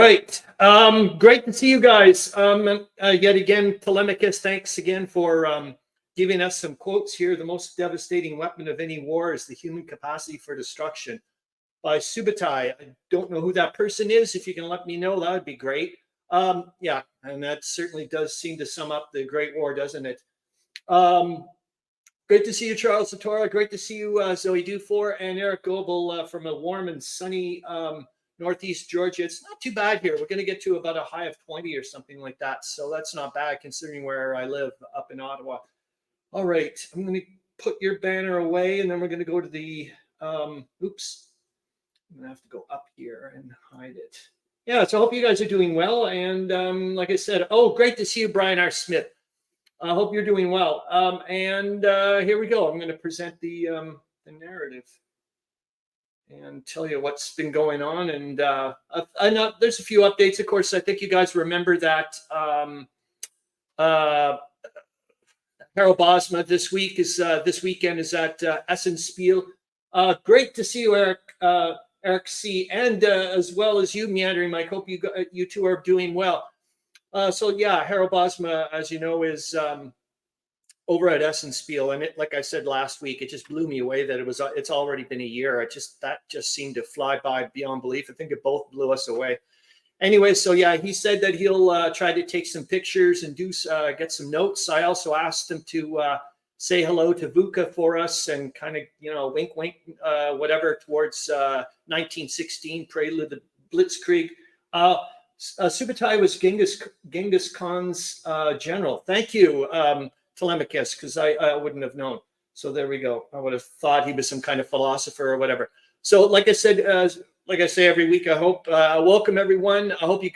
right. Great to see you guys. Yet again, Tolemykus, thanks again for giving us some quotes here. The most devastating weapon of any war is the human capacity for destruction, by Subutai. I don't know who that person is. If you can let me know, that would be great. Yeah, and that certainly does seem to sum up the Great War, doesn't it? Great to see you, Charles Latora. Great to see you, Zoe Dufour and Eric Goebel from a warm and sunny Northeast Georgia. It's not too bad here. We're going to get to about a high of 20 or something like that. So that's not bad considering where I live up in Ottawa. All right, I'm going to put your banner away and then we're going to go to the, oops, I'm going to have to go up here and hide it. Yeah, so I hope you guys are doing well. And like I said, oh, great to see you, Brian R. Smith. I hope you're doing well. Here we go. I'm going to present the narrative and tell you what's been going on. And I know there's a few updates. Of course, I think you guys remember that Harro Bosma this weekend is at Essenspiel. Great to see you, Eric C, and as well as you, Meandering Mike. Hope you two are doing well. So yeah, Harro Bosma, as you know, is over at Essenspiel, and like I said last week, it just blew me away that it's already been a year. That just seemed to fly by beyond belief. I think it both blew us away. Anyway, so yeah, he said that he'll try to take some pictures and get some notes. I also asked him to say hello to VUCA for us and kind of, wink, wink, whatever towards 1916, prelude to Blitzkrieg. Subutai was Genghis Khan's general. Thank you, Tolemykus, because I wouldn't have known. So there we go. I would have thought he was some kind of philosopher or whatever. So like I said, like I say every week, I hope, welcome everyone. I hope you,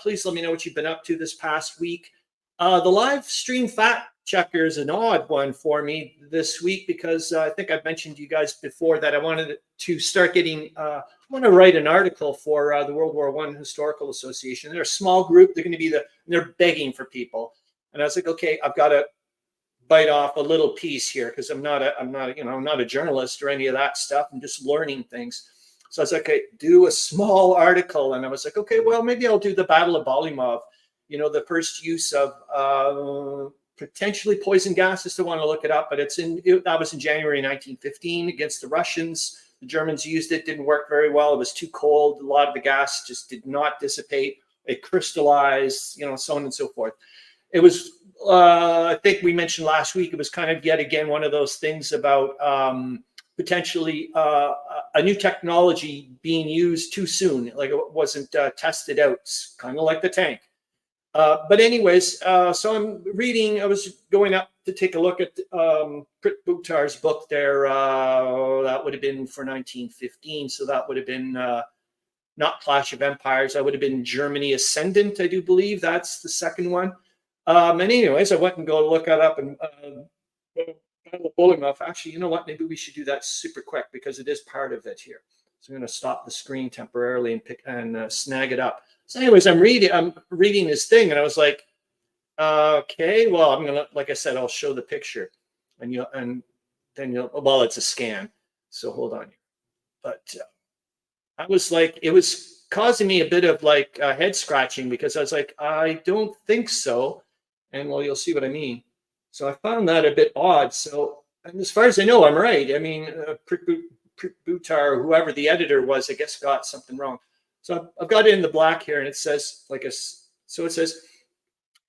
please let me know what you've been up to this past week. The live stream fact checker is an odd one for me this week because I think I've mentioned to you guys before that I wanted to start getting, I want to write an article for the World War I Historical Association. They're a small group. They're going to be they're begging for people. And I was like, okay, I've got to bite off a little piece here because I'm not a journalist or any of that stuff. I'm just learning things. So I was like, okay, do a small article. And I was like, okay, well, maybe I'll do the Battle of Bolimov, the first use of potentially poison gas. I still want to look it up, but that was in January 1915 against the Russians. The Germans used it, didn't work very well. It was too cold. A lot of the gas just did not dissipate. It crystallized, so on and so forth. It was, I think we mentioned last week, it was kind of yet again one of those things about potentially a new technology being used too soon, like it wasn't tested out, kind of like the tank. But anyways, so I was going up to take a look at Prit Buktar's book there. That would have been for 1915. So that would have been not Clash of Empires. That would have been Germany Ascendant, I do believe. That's the second one. And anyways, I went and go look that up and Bolimov. Actually, you know what? Maybe we should do that super quick because it is part of it here. So I'm going to stop the screen temporarily and snag it up. So anyways, I'm reading this thing and I was like, okay, well, I'm going to, like I said, I'll show the picture and then well, it's a scan. So hold on. But I was like, it was causing me a bit of like head scratching because I was like, I don't think so. And well, you'll see what I mean. So I found that a bit odd. So, and as far as I know, I'm right. I mean, Buktar, whoever the editor was, I guess got something wrong. So I've got it in the black here, and it says so it says,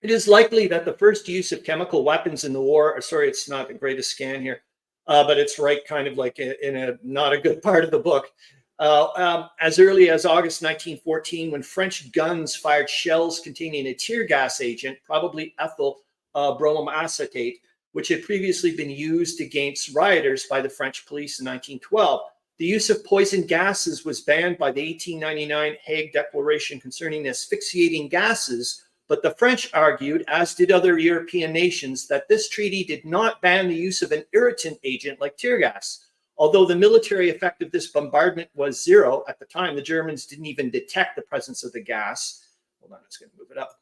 it is likely that the first use of chemical weapons in the war, sorry, it's not the greatest scan here, but it's right kind of like in a not a good part of the book. As early as August 1914, when French guns fired shells containing a tear gas agent, probably ethyl bromoacetate, which had previously been used against rioters by the French police in 1912. The use of poison gases was banned by the 1899 Hague Declaration concerning asphyxiating gases, but the French argued, as did other European nations, that this treaty did not ban the use of an irritant agent like tear gas. Although the military effect of this bombardment was zero at the time, the Germans didn't even detect the presence of the gas. Hold on, I was going to move it up.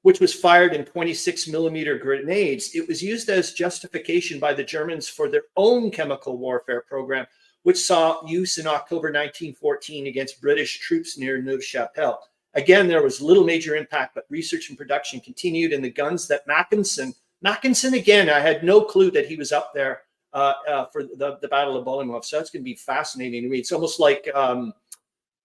Which was fired in 26mm grenades. It was used as justification by the Germans for their own chemical warfare program, which saw use in October 1914 against British troops near Neuve Chapelle. Again, there was little major impact, but research and production continued, and the guns that Mackinson again, I had no clue that he was up there for the Battle of Bolimov. So that's going to be fascinating to me. It's almost like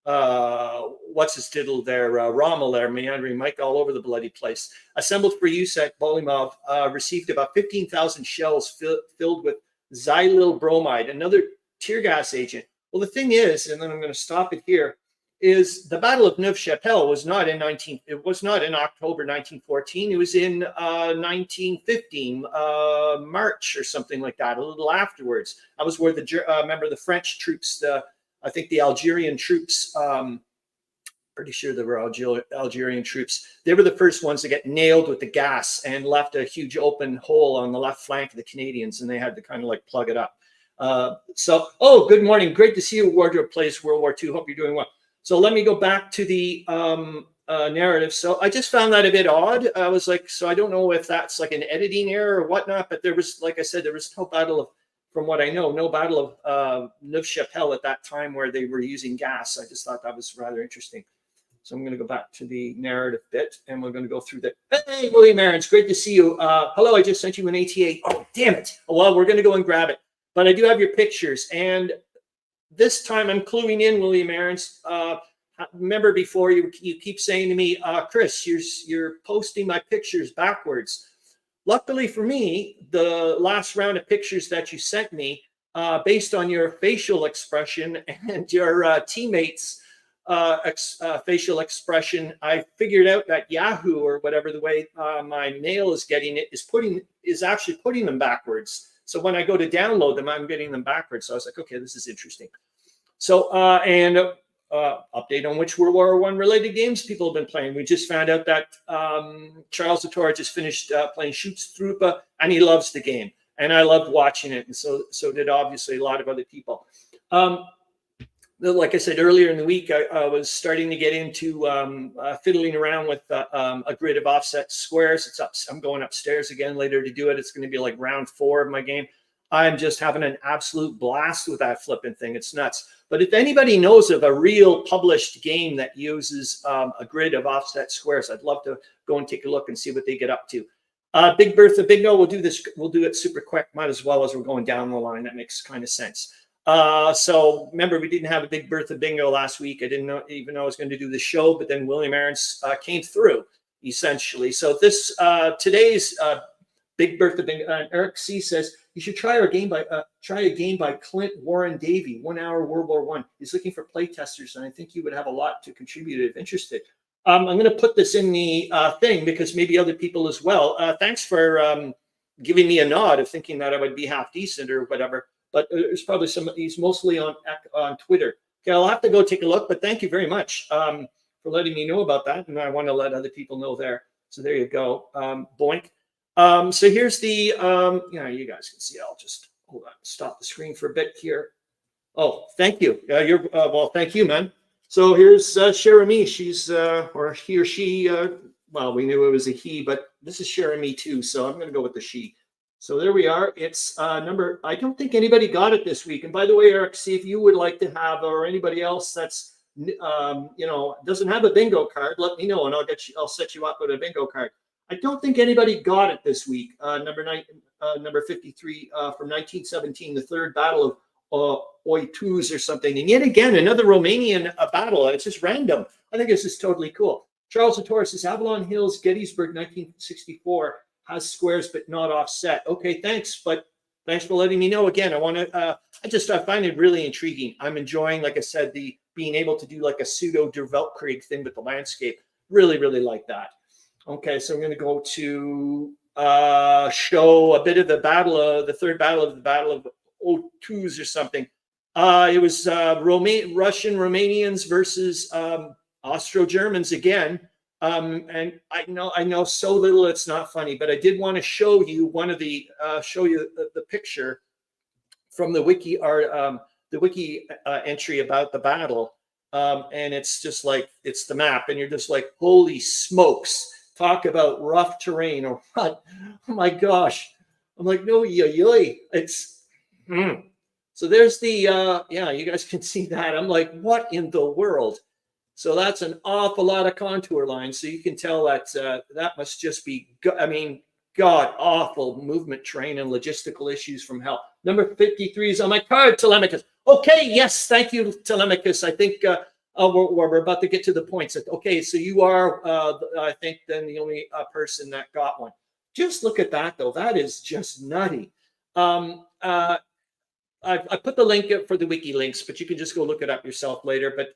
what's his diddle there, Rommel there, Meandering Mike all over the bloody place. Assembled for use at Bolimov, received about 15,000 shells filled with xylyl bromide, another tear gas agent. Well, the thing is, and then I'm going to stop it here, is the Battle of Neuve-Chapelle was not in October 1914. It was in 1915, March or something like that, a little afterwards. That was where remember the French troops, I think the Algerian troops, pretty sure they were Algerian troops. They were the first ones to get nailed with the gas and left a huge open hole on the left flank of the Canadians, and they had to kind of like plug it up. Oh, good morning. Great to see you. Wardrobe Plays World War II. Hope you're doing well. So let me go back to the narrative. So I just found that a bit odd. I was like, so I don't know if that's like an editing error or whatnot, but there was, like I said, there was no battle of, from what I know, no battle of Neuve-Chapelle at that time where they were using gas. I just thought that was rather interesting. So I'm going to go back to the narrative bit, and we're going to go through the. Hey, William Aarons, great to see you. Hello, I just sent you an ATA. Oh, damn it. Well, we're going to go and grab it. But I do have your pictures, and this time I'm cluing in, William Aarons. Remember before you keep saying to me, Chris, you're posting my pictures backwards. Luckily for me, the last round of pictures that you sent me, based on your facial expression and your teammates' facial expression, I figured out that Yahoo, or whatever the way my mail is getting it, is actually putting them backwards. So when I go to download them, I'm getting them backwards. So I was like, okay, this is interesting. So, update on which World War I related games people have been playing. We just found out that Charles Latora just finished playing Schutztruppe, and he loves the game. And I loved watching it. And so did obviously a lot of other people. Like I said earlier in the week, I was starting to get into fiddling around with a grid of offset squares. I'm going upstairs again later to do it. It's going to be like round 4 of my game. I'm just having an absolute blast with that flipping thing. It's nuts. But if anybody knows of a real published game that uses a grid of offset squares, I'd love to go and take a look and see what they get up to. Big Bertha, Big No, we'll do this. We'll do it super quick. Might as well as we're going down the line. That makes kind of sense. So remember, we didn't have a Big Bertha bingo last week. I didn't even know I was going to do the show, but then William Aarons came through essentially. So this today's Big Bertha bingo. Eric C says you should try a game by Clint Warren Davey, 1 hour World War I. He's looking for play testers, and I think you would have a lot to contribute if interested. I'm going to put this in the thing because maybe other people as well. Thanks for giving me a nod of thinking that I would be half decent or whatever. But there's probably he's mostly on Twitter. Okay, I'll have to go take a look, but thank you very much for letting me know about that. And I want to let other people know there. So there you go. Boink. So here's the, you guys can see, I'll just, hold on, stop the screen for a bit here. Oh, thank you. Well, thank you, man. So here's Jeremy. She's, or he or she, well, we knew it was a he, but this is Jeremy too. So I'm going to go with the she. So there we are. It's number, I don't think anybody got it this week. And by the way, Eric, see if you would like to have, or anybody else that's, doesn't have a bingo card, let me know and I'll set you up with a bingo card. I don't think anybody got it this week. Number 53 from 1917, the third battle of Oitus or something. And yet again, another Romanian battle. It's just random. I think this is totally cool. Charles Latora says, Avalon Hills, Gettysburg, 1964. Has squares but not offset. Okay, thanks, but thanks for letting me know. Again, I want to. I find it really intriguing. I'm enjoying, like I said, the being able to do like a pseudo Der Weltkrieg thing with the landscape. Really, really like that. Okay, so I'm going to go to show a bit of the third battle of the Battle of Oitus or something. It was Russian Romanians versus Austro-Germans again. And I know so little it's not funny, but I did want to show you the picture from the wiki entry about the battle, and it's just like it's the map, and you're just like, holy smokes, talk about rough terrain or what? Oh my gosh, I'm like, no, it's. So there's the you guys can see that. I'm like, what in the world? So that's an awful lot of contour lines. So you can tell that that must just be, I mean, god awful movement terrain and logistical issues from hell. Number 53 is on my card, Tolemykus. Okay, yes, thank you, Tolemykus. I think we're about to get to the points. Okay, so you are, I think, then the only person that got one. Just look at that, though. That is just nutty. I put the link up for the wiki links, but you can just go look it up yourself later. But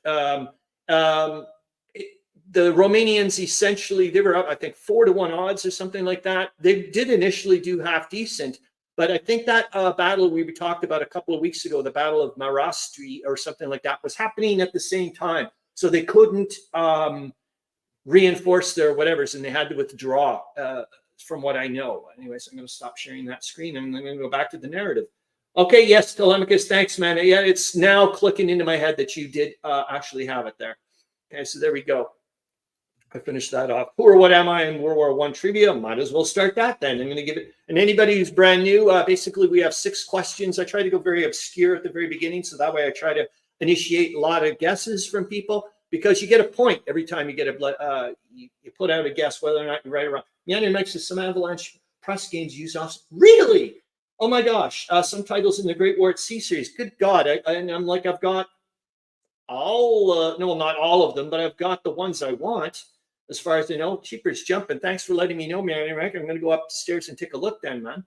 the Romanians essentially, they were up, I think, 4-1 odds or something like that. They did initially do half decent, but I think that battle we talked about a couple of weeks ago, the Battle of Marastri or something like that, was happening at the same time. So they couldn't reinforce their whatevers, and they had to withdraw, from what I know. Anyways, I'm going to stop sharing that screen, and I'm going to go back to the narrative. Okay, yes, Tolemykus, thanks, man. Yeah, it's now clicking into my head that you did actually have it there. Okay, so there we go. I finished that off. Who or what am I in World War I trivia? Might as well start that then. I'm going to give it. And anybody who's brand new, basically we have 6 questions. I try to go very obscure at the very beginning, so that way I try to initiate a lot of guesses from people, because you get a point every time you get a you put out a guess, whether or not you're right or wrong. Meandering Mike says some Avalanche press games use us. Really? Oh my gosh! Some titles in the Great War at Sea series. Good God! I'm like, I've got all no, not all of them, but I've got the ones I want. As far as I know, Cheaper's jumping. Thanks for letting me know, Meandering Mike. I'm going to go upstairs and take a look then, man.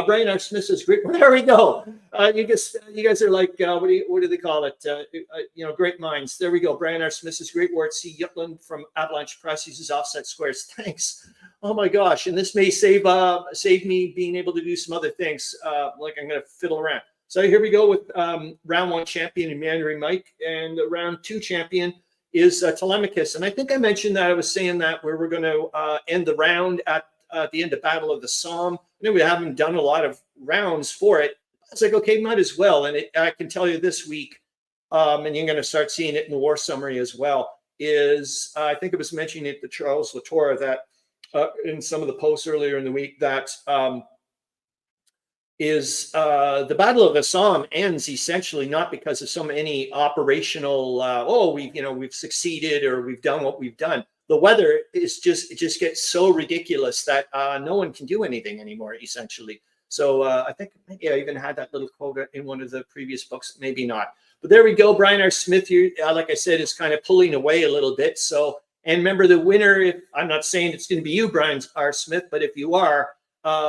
Brian R. Smith says, "Great." Well, there we go. You guys are like, what do they call it? You know, great minds. There we go. Brian R. Smith says, "Great War at Sea." Yutland from Avalanche Press uses offset squares. Thanks. Oh my gosh! And this may save me being able to do some other things. Like I'm going to fiddle around. So here we go with round 1 champion in Meandering Mike, and round 2 champion is Tolemykus. And I think I mentioned that I was saying that where we're going to end the round at the end of Battle of the Somme. I know we haven't done a lot of rounds for it. It's like, okay, might as well. And I can tell you this week, and you're going to start seeing it in the war summary as well, is I think it was mentioning it to Charles Latora that in some of the posts earlier in the week that the Battle of the Somme ends essentially not because of any operational we've succeeded or we've done what we've done. The weather is it just gets so ridiculous that no one can do anything anymore, essentially. So I think maybe I even had that little quote in one of the previous books, maybe not. But there we go. Brian R. Smith here, like I said, is kind of pulling away a little bit. So, and remember the winner, if I'm not saying it's going to be you, Brian R. Smith, but if you are,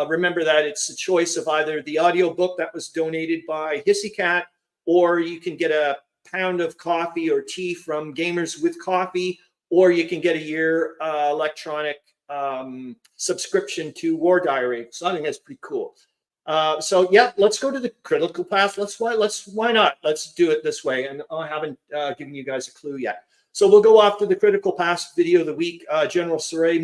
remember that it's a choice of either the audio book that was donated by Hissy Cat, or you can get a pound of coffee or tea from Gamers with Coffee, or you can get a year electronic subscription to War Diary. So I think that's pretty cool. So yeah, let's go to the critical path. Why not? Let's do it this way. And I haven't given you guys a clue yet. So we'll go off to the critical path video of the week. General Sorrel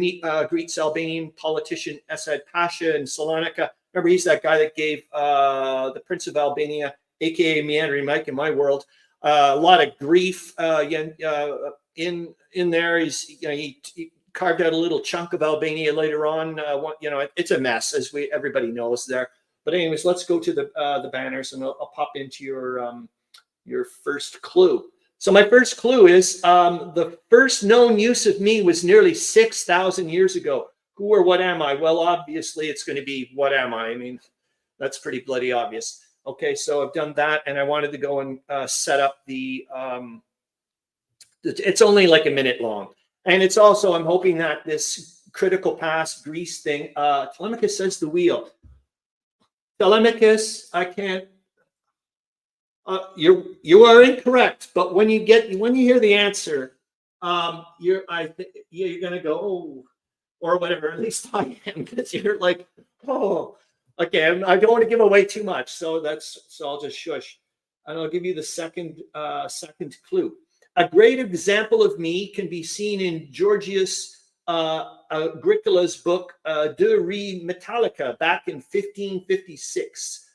greets Albanian politician Esad Pasha in Salonika. Remember, he's that guy that gave the Prince of Albania, aka Meandering Mike in my world, a lot of grief in there. He carved out a little chunk of Albania later on. It's a mess, as everybody knows there. But anyways, let's go to the banners, and I'll pop into your first clue. So my first clue is the first known use of me was nearly 6,000 years ago. Who or what am I? Well, obviously it's going to be what am I? I mean, that's pretty bloody obvious. Okay, so I've done that, and I wanted to go and set up the. It's only like a minute long, and it's also, I'm hoping that this critical pass Greece thing. Tolemykus says the wheel. Tolemykus, I can't. You are incorrect, but when you hear the answer, you're gonna go, oh, or whatever. At least I am, because you're like, oh, okay. I don't want to give away too much, so I'll just shush, and I'll give you the second clue. A great example of me can be seen in Georgius Agricola's book De Re Metallica back in 1556.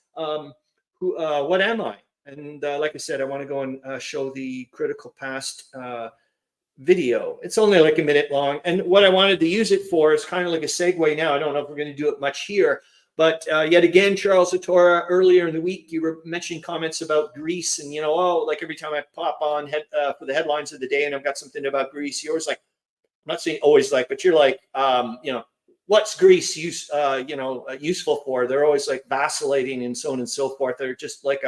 What am I? And like I said, I want to go and show the critical past video. It's only like a minute long. And what I wanted to use it for is kind of like a segue now. I don't know if we're going to do it much here, But yet again, Charles Latora, earlier in the week, you were mentioning comments about Greece, and oh, like every time I pop on for the headlines of the day, and I've got something about Greece, you're always like, I'm not saying always like, but you're like, what's Greece useful for? They're always like vacillating and so on and so forth. They're just like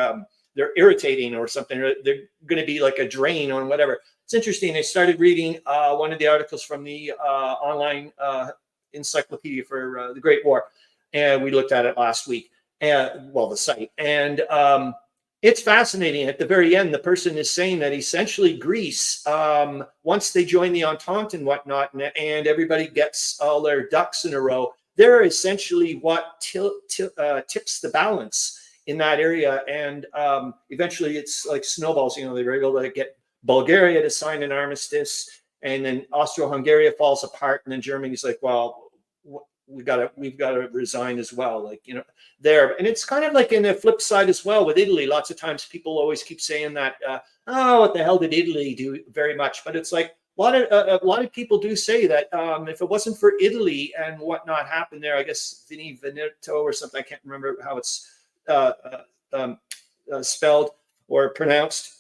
they're irritating or something. They're going to be like a drain on whatever. It's interesting. I started reading one of the articles from the online encyclopedia for the Great War, and we looked at it last week. The site, and it's fascinating. At the very end, the person is saying that essentially Greece, once they join the Entente and whatnot, and everybody gets all their ducks in a row, they're essentially what tips the balance in that area. And eventually it's like snowballs. They were able to get Bulgaria to sign an armistice, and then Austro-Hungary falls apart, and then Germany's like, well, we've got to resign as well, there. And it's kind of like in the flip side as well with Italy. Lots of times people always keep saying that, what the hell did Italy do very much? But it's like a lot of people do say that if it wasn't for Italy and whatnot happened there, I guess Vini Veneto or something, I can't remember how it's spelled or pronounced.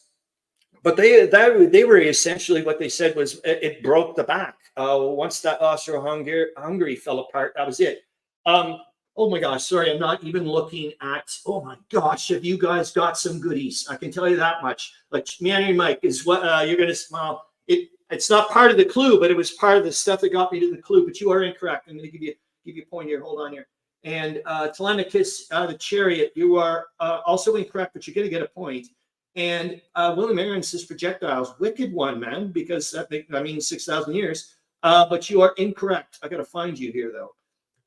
But they were essentially, what they said was it broke the back. Once that Austro-Hungary fell apart, that was it. Oh my gosh, sorry, I'm not even looking at. Oh my gosh, have you guys got some goodies? I can tell you that much. Like Meandering Mike is what you're going to smile. It's not part of the clue, but it was part of the stuff that got me to the clue. But you are incorrect. I'm going to give you a point here. Hold on here. And Tolemykus, the chariot, you are also incorrect, but you're going to get a point. And William Aaron says projectiles, wicked one, man, because that means 6,000 years. But you are incorrect. I got to find you here, though.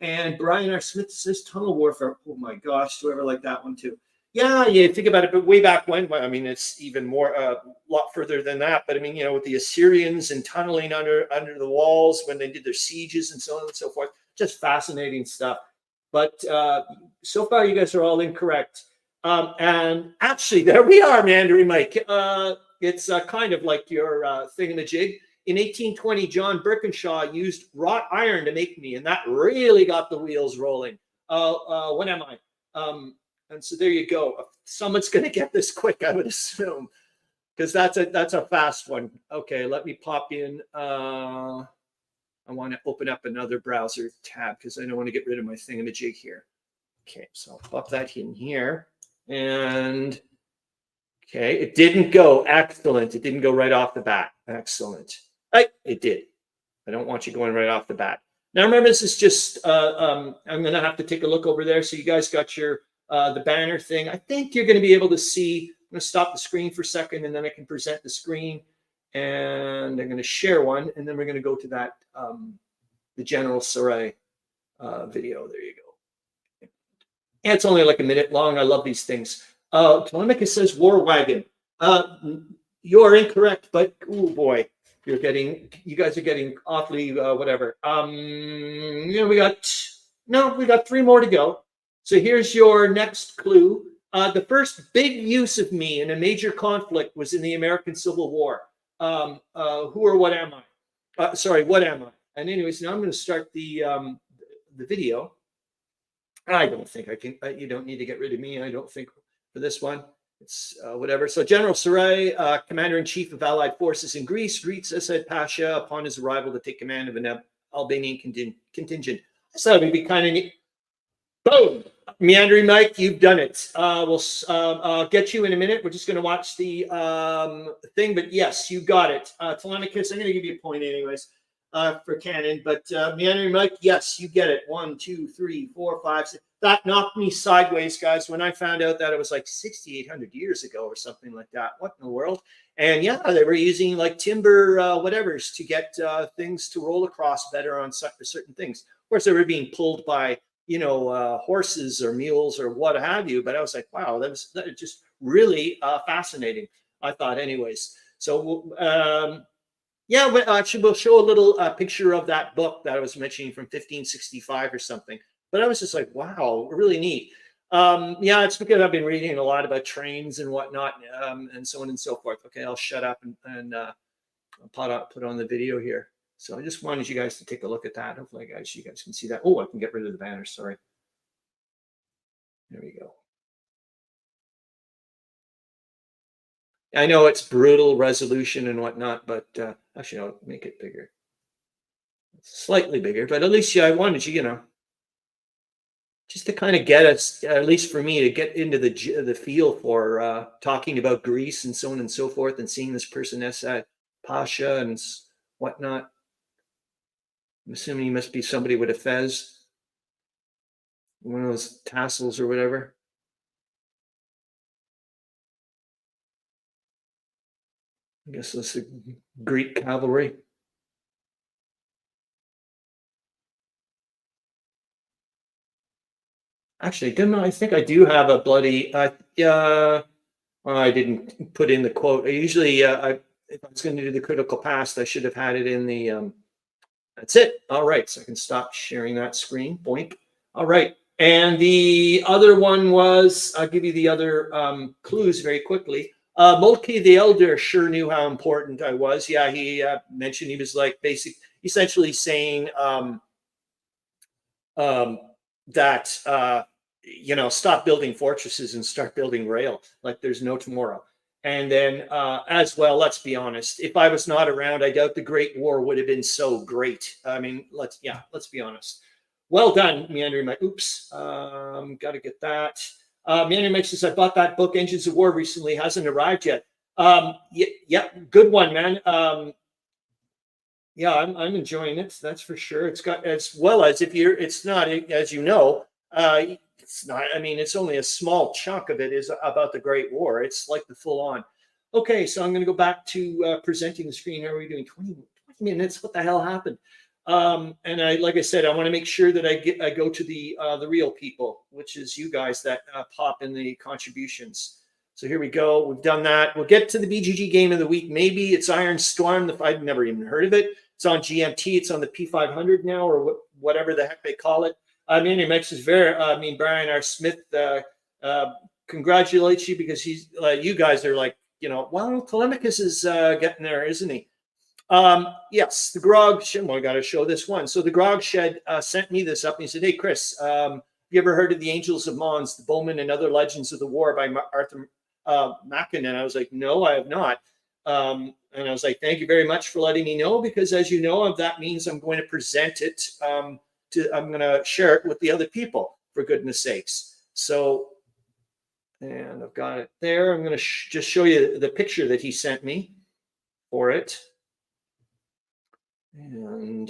And Brian R. Smith says tunnel warfare. Oh, my gosh. Do I ever like that one, too? Yeah, think about it. But way back when, it's even more, a lot further than that. But, with the Assyrians and tunneling under the walls when they did their sieges and so on and so forth. Just fascinating stuff. But so far, you guys are all incorrect. And actually, there we are, Meandering Mike. It's kind of like your thingamajig. In 1820, John Birkinshaw used wrought iron to make me, and that really got the wheels rolling. What am I? And so there you go. Someone's going to get this quick, I would assume, because that's a fast one. Okay, let me pop in. I want to open up another browser tab because I don't want to get rid of my thingamajig here. Okay, so I'll pop that in here. And okay, it didn't go. Excellent. It didn't go right off the bat. Excellent. It did. I don't want you going right off the bat. Now remember, this is just I'm going to have to take a look over there. So you guys got your the banner thing. I think you're going to be able to see. I'm going to stop the screen for a second, and then I can present the screen. And I'm going to share one, and then we're going to go to that the General Sorrel video. There you go. And it's only like a minute long. I love these things. Tolemykus says war wagon. You're incorrect, but oh boy, you guys are getting awfully whatever. We got 3 more to go. So here's your next clue. The first big use of me in a major conflict was in the American Civil War. Who or what am I? Sorry, what am I? And anyways, now I'm going to start the video. I don't think I can. You don't need to get rid of me. I don't think for this one. It's whatever. So General Sorrel, Commander-in-Chief of Allied Forces in Greece, greets Asad Pasha upon his arrival to take command of an Albanian contingent. So it would be kind of neat. Boom! Meandering Mike, you've done it. I'll get you in a minute. We're just going to watch the thing. But yes, you got it. Tolemykus, I'm going to give you a point anyways. For Canon, but Meandering Mike, yes, you get it. 1, 2, 3, 4, 5, 6. That knocked me sideways, guys, when I found out that it was like 6,800 years ago or something like that. What in the world? And yeah, they were using like timber whatevers to get things to roll across better on certain things. Of course, they were being pulled by horses or mules or what have you. But I was like, wow, that was just really fascinating. I thought, anyways. So. Yeah, actually, we'll show a little picture of that book that I was mentioning from 1565 or something. But I was just like, wow, really neat. Yeah, it's because I've been reading a lot about trains and whatnot, and so on and so forth. Okay, I'll shut up and put on the video here. So I just wanted you guys to take a look at that. Hopefully, you guys can see that. Oh, I can get rid of the banner. Sorry. There we go. I know it's brutal resolution and whatnot, but actually, I'll make it bigger. Slightly bigger, but at least I wanted you, just to kind of get us, at least for me, to get into the feel for talking about Greece and so on and so forth, and seeing this person Esad Pasha and whatnot. I'm assuming he must be somebody with a fez, one of those tassels or whatever. I guess that's the Greek cavalry. Actually, I think I do have a bloody. Well, I didn't put in the quote. I usually, if I was going to do the critical past, I should have had it in the. That's it. All right, so I can stop sharing that screen. Boink. All right, and the other one was. I'll give you the other clues very quickly. Moltke the Elder sure knew how important I was. Yeah, he mentioned he was like essentially saying that stop building fortresses and start building rail like there's no tomorrow. And then as well, let's be honest, if I was not around, I doubt the Great War would have been so great. I mean, let's be honest. Well done, Meandering Mike. Oops, got to get that. Meandering Mike says, I bought that book, Engines of War, recently. Hasn't arrived yet. Yeah, good one, man. Yeah, I'm enjoying it. That's for sure. It's got, as well as, it's not, as you know, it's not, I mean, it's only a small chunk of it is about the Great War. It's like the full on. Okay, so I'm going to go back to presenting the screen. How are we doing? 20 minutes? What the hell happened? And like I said, I want to make sure that I go to the real people, which is you guys that pop in the contributions. So here we go. We've done that. We'll get to the BGG game of the week. Maybe it's Iron Storm. I've never even heard of it. It's on GMT. It's on the P500 now, or whatever the heck they call it. I mean, it makes us Brian R. Smith congratulates you because you guys are like, well, Tolemykus is getting there, isn't he? Yes, the Grog Shed. Well, I got to show this one. So the Grog Shed sent me this up, and he said, "Hey, Chris, have you ever heard of the Angels of Mons, the Bowman and Other Legends of the War by Arthur Mackin?" And I was like, "No, I have not." And I was like, "Thank you very much for letting me know, because as you know, that means I'm going to present it. I'm going to share it with the other people, for goodness sakes." So, and I've got it there. I'm going to just show you the picture that he sent me for it. And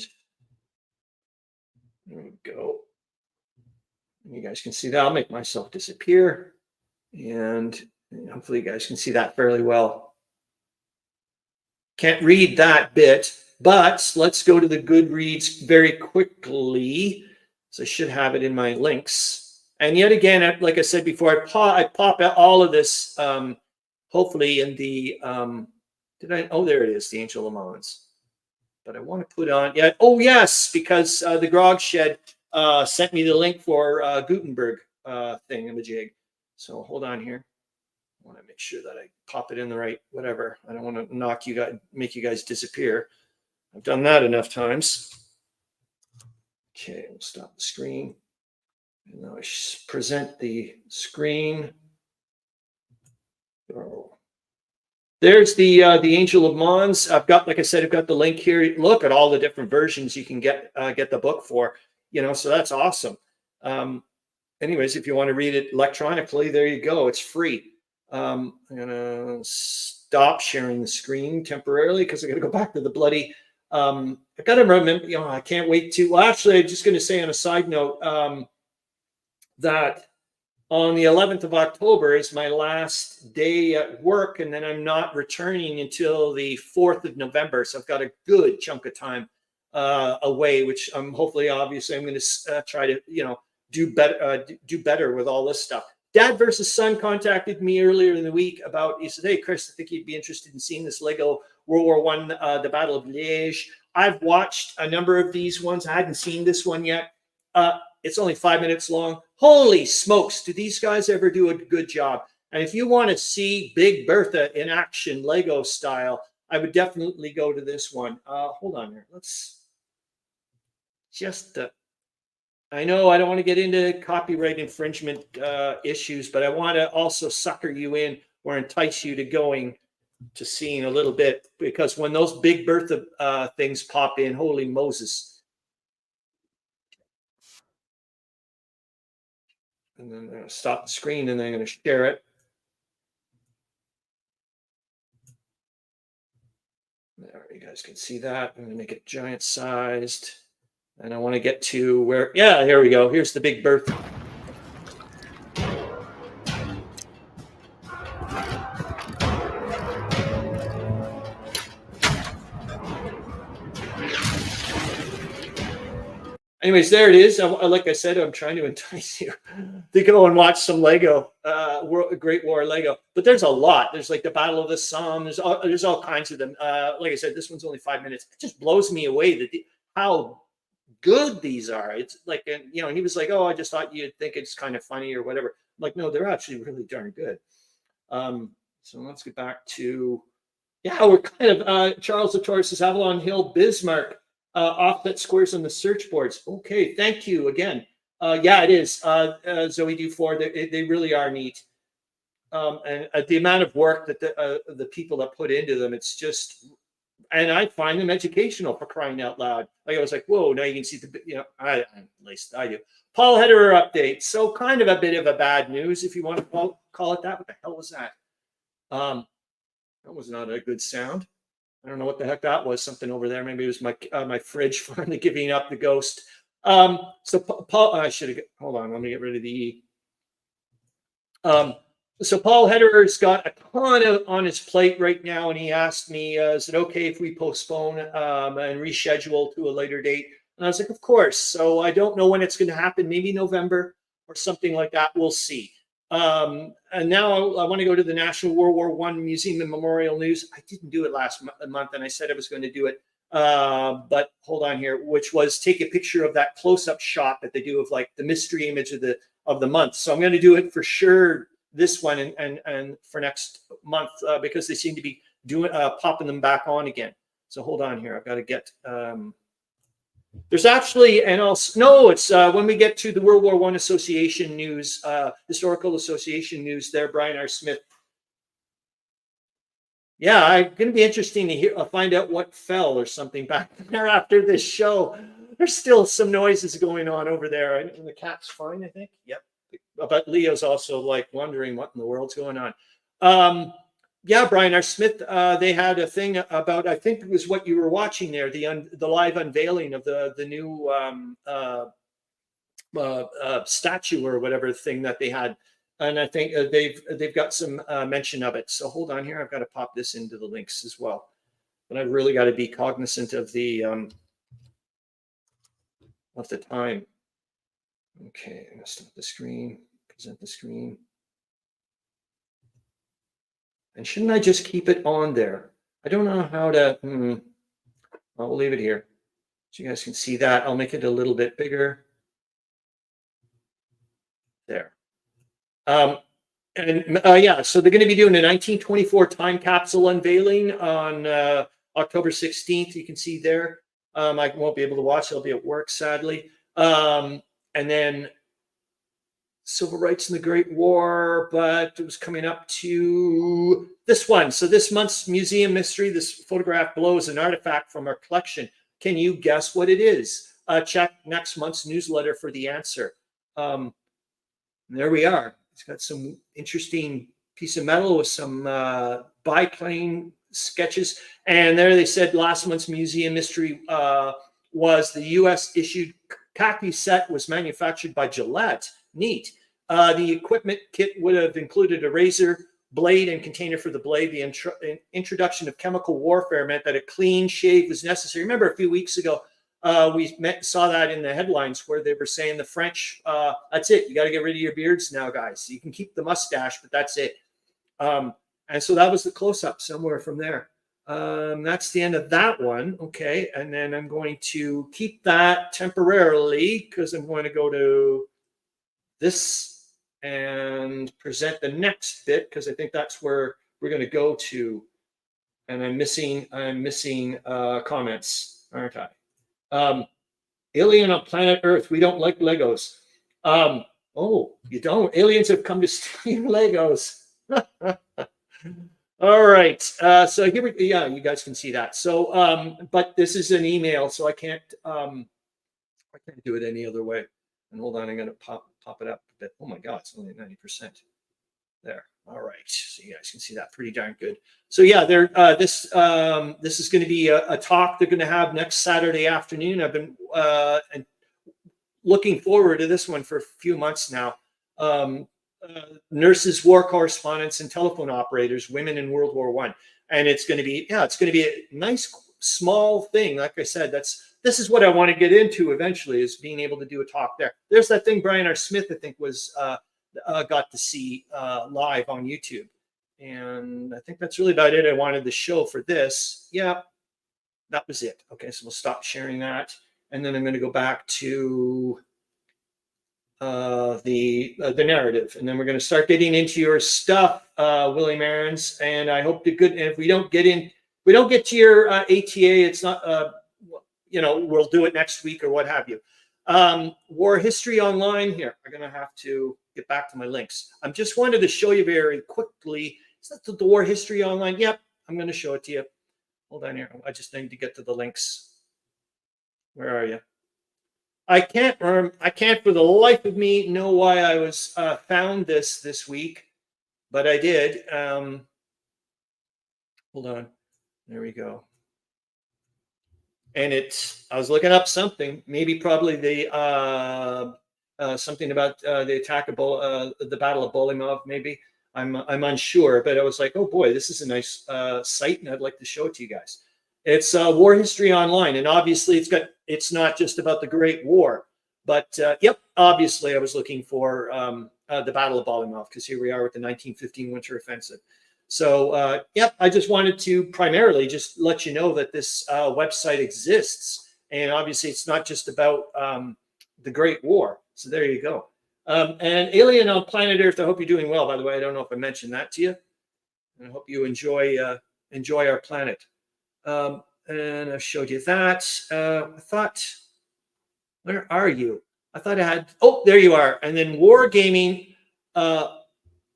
there we go. You guys can see that. I'll make myself disappear. And hopefully you guys can see that fairly well. Can't read that bit, but let's go to the Goodreads very quickly. So I should have it in my links. And yet again, like I said before, I pop all of this, hopefully in the, oh, there it is, the Angel of Mons. But I want to put on, oh yes, because the Grog Shed sent me the link for Gutenberg thingamajig. So hold on here. I want to make sure that I pop it in the right whatever. I don't want to make you guys disappear. I've done that enough times. Okay, we'll stop the screen. And now I present the screen. Oh. There's the Angel of Mons. I've got, like I said, I've got the link here. Look at all the different versions you can get the book for. So that's awesome. Anyways, if you want to read it electronically, there you go. It's free. I'm gonna stop sharing the screen temporarily because I got to go back to the bloody. I got to remember. I can't wait to. Well, actually, I'm just going to say on a side note that on the 11th of October is my last day at work, and then I'm not returning until the 4th of November. So I've got a good chunk of time away, which I'm obviously, I'm going to try to, do better with all this stuff. Dad versus Son contacted me earlier in the week he said, "Hey, Chris, I think you'd be interested in seeing this Lego World War One, the Battle of Liège." I've watched a number of these ones. I hadn't seen this one yet. It's only 5 minutes long. Holy smokes, do these guys ever do a good job? And if you want to see Big Bertha in action, Lego style, I would definitely go to this one. Hold on here. Let's just I know I don't want to get into copyright infringement issues, but I want to also sucker you in or entice you to going to seeing a little bit, because when those big BERTHA things pop in, holy Moses. And then I'm going to stop the screen and then I'm going to share it. There, you guys can see that. I'm going to make it giant sized. And I want to get to where, yeah, here we go. Here's the big BERTHA. Anyways, there it is. Like I said, I'm trying to entice you to go and watch some Lego, Great War Lego. But there's a lot. There's like the Battle of the Somme. There's all kinds of them. Like I said, this one's only 5 minutes. It just blows me away that how good these are. It's like, you know, he was like, oh, I just thought you'd think it's kind of funny or whatever. I'm like, no, they're actually really darn good. So let's get back to, yeah, we're kind of, Charles Latora says, Avalon Hill, Bismarck. Offset squares on the search boards. Okay, thank you again. Yeah, it is. Zoe Dufour, they really are neat. And the amount of work that the people that put into them, it's just, and I find them educational, for crying out loud. Like I was like, whoa, now you can see the, you know, at least I do. Paul Hederer update. So kind of a bit of a bad news, if you want to call it that. What the hell was that? That was not a good sound. I don't know what the heck that was. Something over there. Maybe it was my fridge finally giving up the ghost. So Paul, I should have. Hold on. Let me get rid of the E. So Paul Hederer's got a ton on his plate right now, and he asked me, "Is it okay if we postpone and reschedule to a later date?" And I was like, "Of course." So I don't know when it's going to happen. Maybe November or something like that. We'll see. And now I want to go to the National World War I Museum and Memorial News. I didn't do it last month, and I said I was going to do it. But hold on here, which was take a picture of that close-up shot that they do of like the mystery image of the month. So I'm going to do it for sure this one and for next month because they seem to be doing popping them back on again. So hold on here. I've got to get. There's actually, and also, no, it's when we get to the World War I Association news, Historical Association news there, Brian R. Smith. Yeah, I'm going to be interesting to find out what fell or something back there after this show. There's still some noises going on over there. And the cat's fine, I think. Yep. But Leo's also like wondering what in the world's going on. Yeah, Brian R. Smith, they had a thing about, I think it was what you were watching there, the live unveiling of the new statue or whatever thing that they had. And I think they've got some mention of it. So hold on here. I've got to pop this into the links as well. But I've really got to be cognizant of the time. Okay, I'm going to stop the screen, present the screen. And shouldn't I just keep it on there? I don't know how to, I'll leave it here. So you guys can see that. I'll make it a little bit bigger. There. Yeah, so they're going to be doing a 1924 time capsule unveiling on October 16th. You can see there. I won't be able to watch. I'll be at work, sadly. And then Civil Rights in the Great War, but it was coming up to this one. So this month's museum mystery, this photograph below is an artifact from our collection. Can you guess what it is? Check next month's newsletter for the answer. There we are. It's got some interesting piece of metal with some biplane sketches. And there they said last month's museum mystery was the U.S. issued khaki set was manufactured by Gillette. Neat. The equipment kit would have included a razor blade and container for the blade. The introduction of chemical warfare meant that a clean shave was necessary. Remember a few weeks ago, we saw that in the headlines where they were saying the French, that's it. You got to get rid of your beards now, guys. You can keep the mustache, but that's it. And so that was the close-up somewhere from there. That's the end of that one. Okay. And then I'm going to keep that temporarily because I'm going to go to this and present the next bit because I think that's where we're going to go to. And I'm missing comments, aren't I? Alien on planet Earth. We don't like Legos. Oh, you don't? Aliens have come to steal Legos. All right. So here we, yeah, you guys can see that. So, but this is an email, so I can't do it any other way. And hold on, I'm gonna pop it up a bit. Oh my God, it's only 90%. There. All right. So you guys can see that pretty darn good. So yeah, this is going to be a talk they're going to have next Saturday afternoon. I've been looking forward to this one for a few months now. Nurses, war correspondents, and telephone operators, women in World War I. And it's going to be, yeah, it's going to be a nice small thing. Like I said, this is what I want to get into eventually, is being able to do a talk there. There's that thing Brian R. Smith, I think, was got to see live on YouTube. And I think that's really about it I wanted to show for this. Yeah, that was it. Okay, so we'll stop sharing that. And then I'm going to go back to the narrative. And then we're going to start getting into your stuff, William Aarons. And I hope to good. And if we don't get to your ATA, it's not, we'll do it next week or what have you. War History Online here. I'm going to have to get back to my links. I just wanted to show you very quickly. Is that the War History Online? Yep, I'm going to show it to you. Hold on here. I just need to get to the links. Where are you? I can't for the life of me know why I was found this week, but I did. Hold on. There we go. And I was looking up something, probably the something about the attack of the Battle of Bolimov, maybe. I'm unsure, but I was like, oh boy, this is a nice site, and I'd like to show it to you guys. It's War History Online, and obviously it's not just about the Great War, but yep, obviously I was looking for the Battle of Bolimov, because here we are with the 1915 Winter Offensive. So, yep, I just wanted to primarily just let you know that this website exists. And obviously, it's not just about the Great War. So there you go. And Alien on Planet Earth, I hope you're doing well, by the way. I don't know if I mentioned that to you. And I hope you enjoy our planet. And I showed you that. I thought, where are you? I thought I had, oh, there you are. And then Wargaming,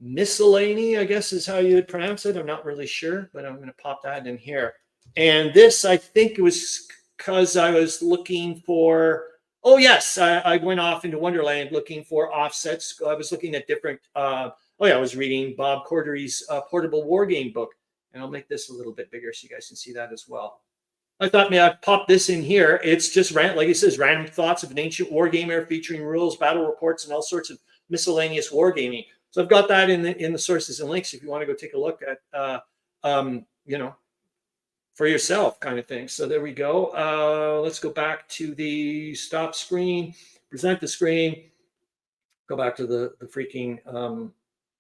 miscellany, I guess is how you would pronounce it. I'm not really sure, but I'm going to pop that in here. And this, I think it was because I was looking for, oh yes, I went off into Wonderland looking for offsets. I was looking at different, I was reading Bob Corddry's portable war game book. And I'll make this a little bit bigger so you guys can see that as well. I thought, maybe I'd pop this in here. It's just, like it says, random thoughts of an ancient wargamer featuring rules, battle reports, and all sorts of miscellaneous wargaming. So I've got that in the sources and links if you want to go take a look at, for yourself kind of thing. So there we go. Let's go back to the stop screen, present the screen, go back to the freaking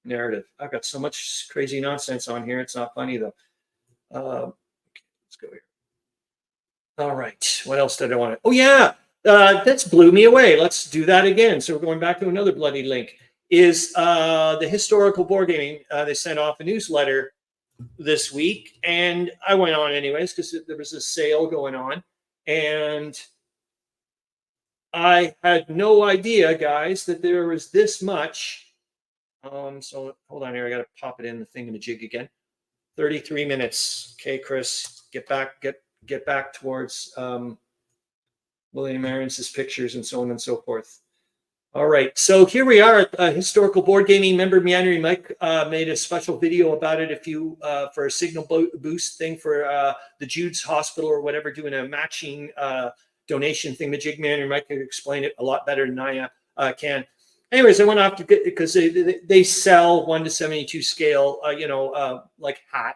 narrative. I've got so much crazy nonsense on here. It's not funny though. Let's go here. All right. What else did I want to? Oh yeah, that's blew me away. Let's do that again. So we're going back to another bloody link. Is the Historical Wargaming. They sent off a newsletter this week, and I went on anyways because there was a sale going on, and I had no idea, guys, that there was this much. So hold on here, I got to pop it in the thingamajig again. 33 minutes. Okay, Chris, get back towards William Aarons' pictures and so on and so forth. All right, so here we are at Historical Board Gaming. Member Meandering Mike made a special video about it for a signal boost thing for the Jude's Hospital or whatever, doing a matching donation thing. Majig Meandering Mike can explain it a lot better than I can. Anyways, I went off to get, because they sell 1:72 scale, like hat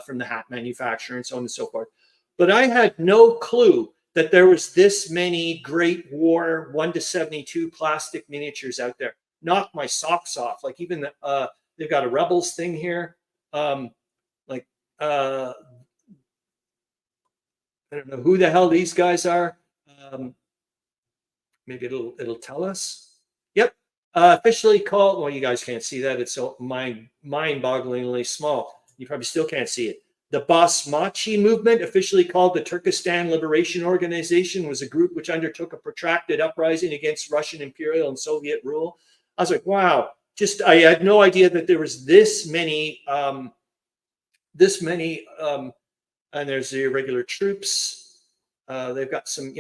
from the hat manufacturer and so on and so forth. But I had no clue that there was this many Great War 1:72 plastic miniatures out there. Knocked my socks off. Like even they've got a Rebels thing here. I don't know who the hell these guys are. Maybe it'll tell us. Yep, officially called. Well, you guys can't see that. It's so mind-bogglingly small. You probably still can't see it. The Bosmachi movement, officially called the Turkestan Liberation Organization, was a group which undertook a protracted uprising against Russian imperial and Soviet rule. I was like, wow, just I had no idea that there was this many, and there's the irregular troops. They've got some,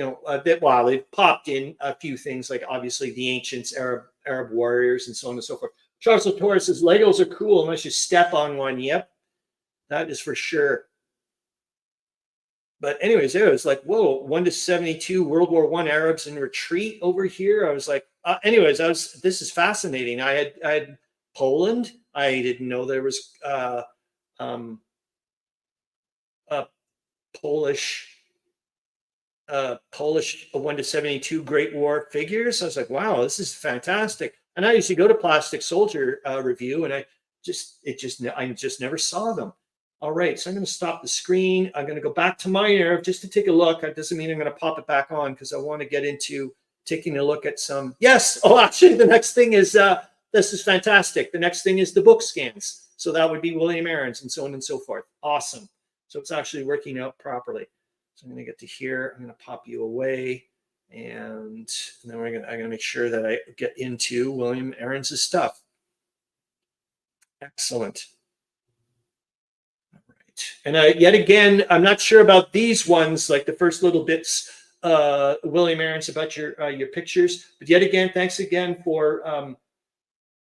they've popped in a few things like obviously the ancients, Arab warriors, and so on and so forth. Charles Latora says Legos are cool unless you step on one. Yep. That is for sure. But anyways, it was like, whoa, 1 to 72 World War I Arabs in retreat over here. I was like, this is fascinating. I had Poland. I didn't know there was Polish 1 to 72 Great War figures. I was like, wow, this is fantastic. And I used to go to Plastic Soldier review, and I just never saw them. All right, so I'm going to stop the screen. I'm going to go back to my Arab just to take a look. That doesn't mean I'm going to pop it back on because I want to get into taking a look at some. Yes. Oh, actually, the next thing is this is fantastic. The next thing is the book scans. So that would be William Aarons and so on and so forth. Awesome. So it's actually working out properly. So I'm going to get to here. I'm going to pop you away, and then I'm going to make sure that I get into William Aarons' stuff. Excellent. And yet again, I'm not sure about these ones, like the first little bits, William Aarons, about your pictures. But yet again, thanks again for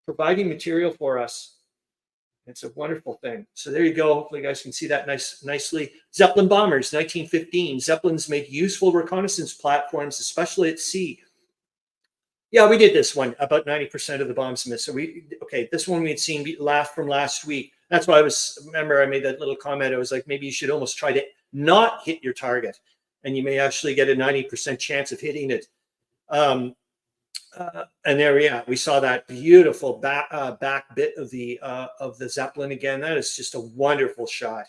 providing material for us. It's a wonderful thing. So there you go. Hopefully you guys can see that nicely. Zeppelin bombers, 1915. Zeppelins made useful reconnaissance platforms, especially at sea. Yeah, we did this one. About 90% of the bombs missed. So this one we had seen from last week. That's why remember I made that little comment. I was like, maybe you should almost try to not hit your target, and you may actually get a 90% chance of hitting it. And there we saw that beautiful back bit of the Zeppelin again. That is just a wonderful shot.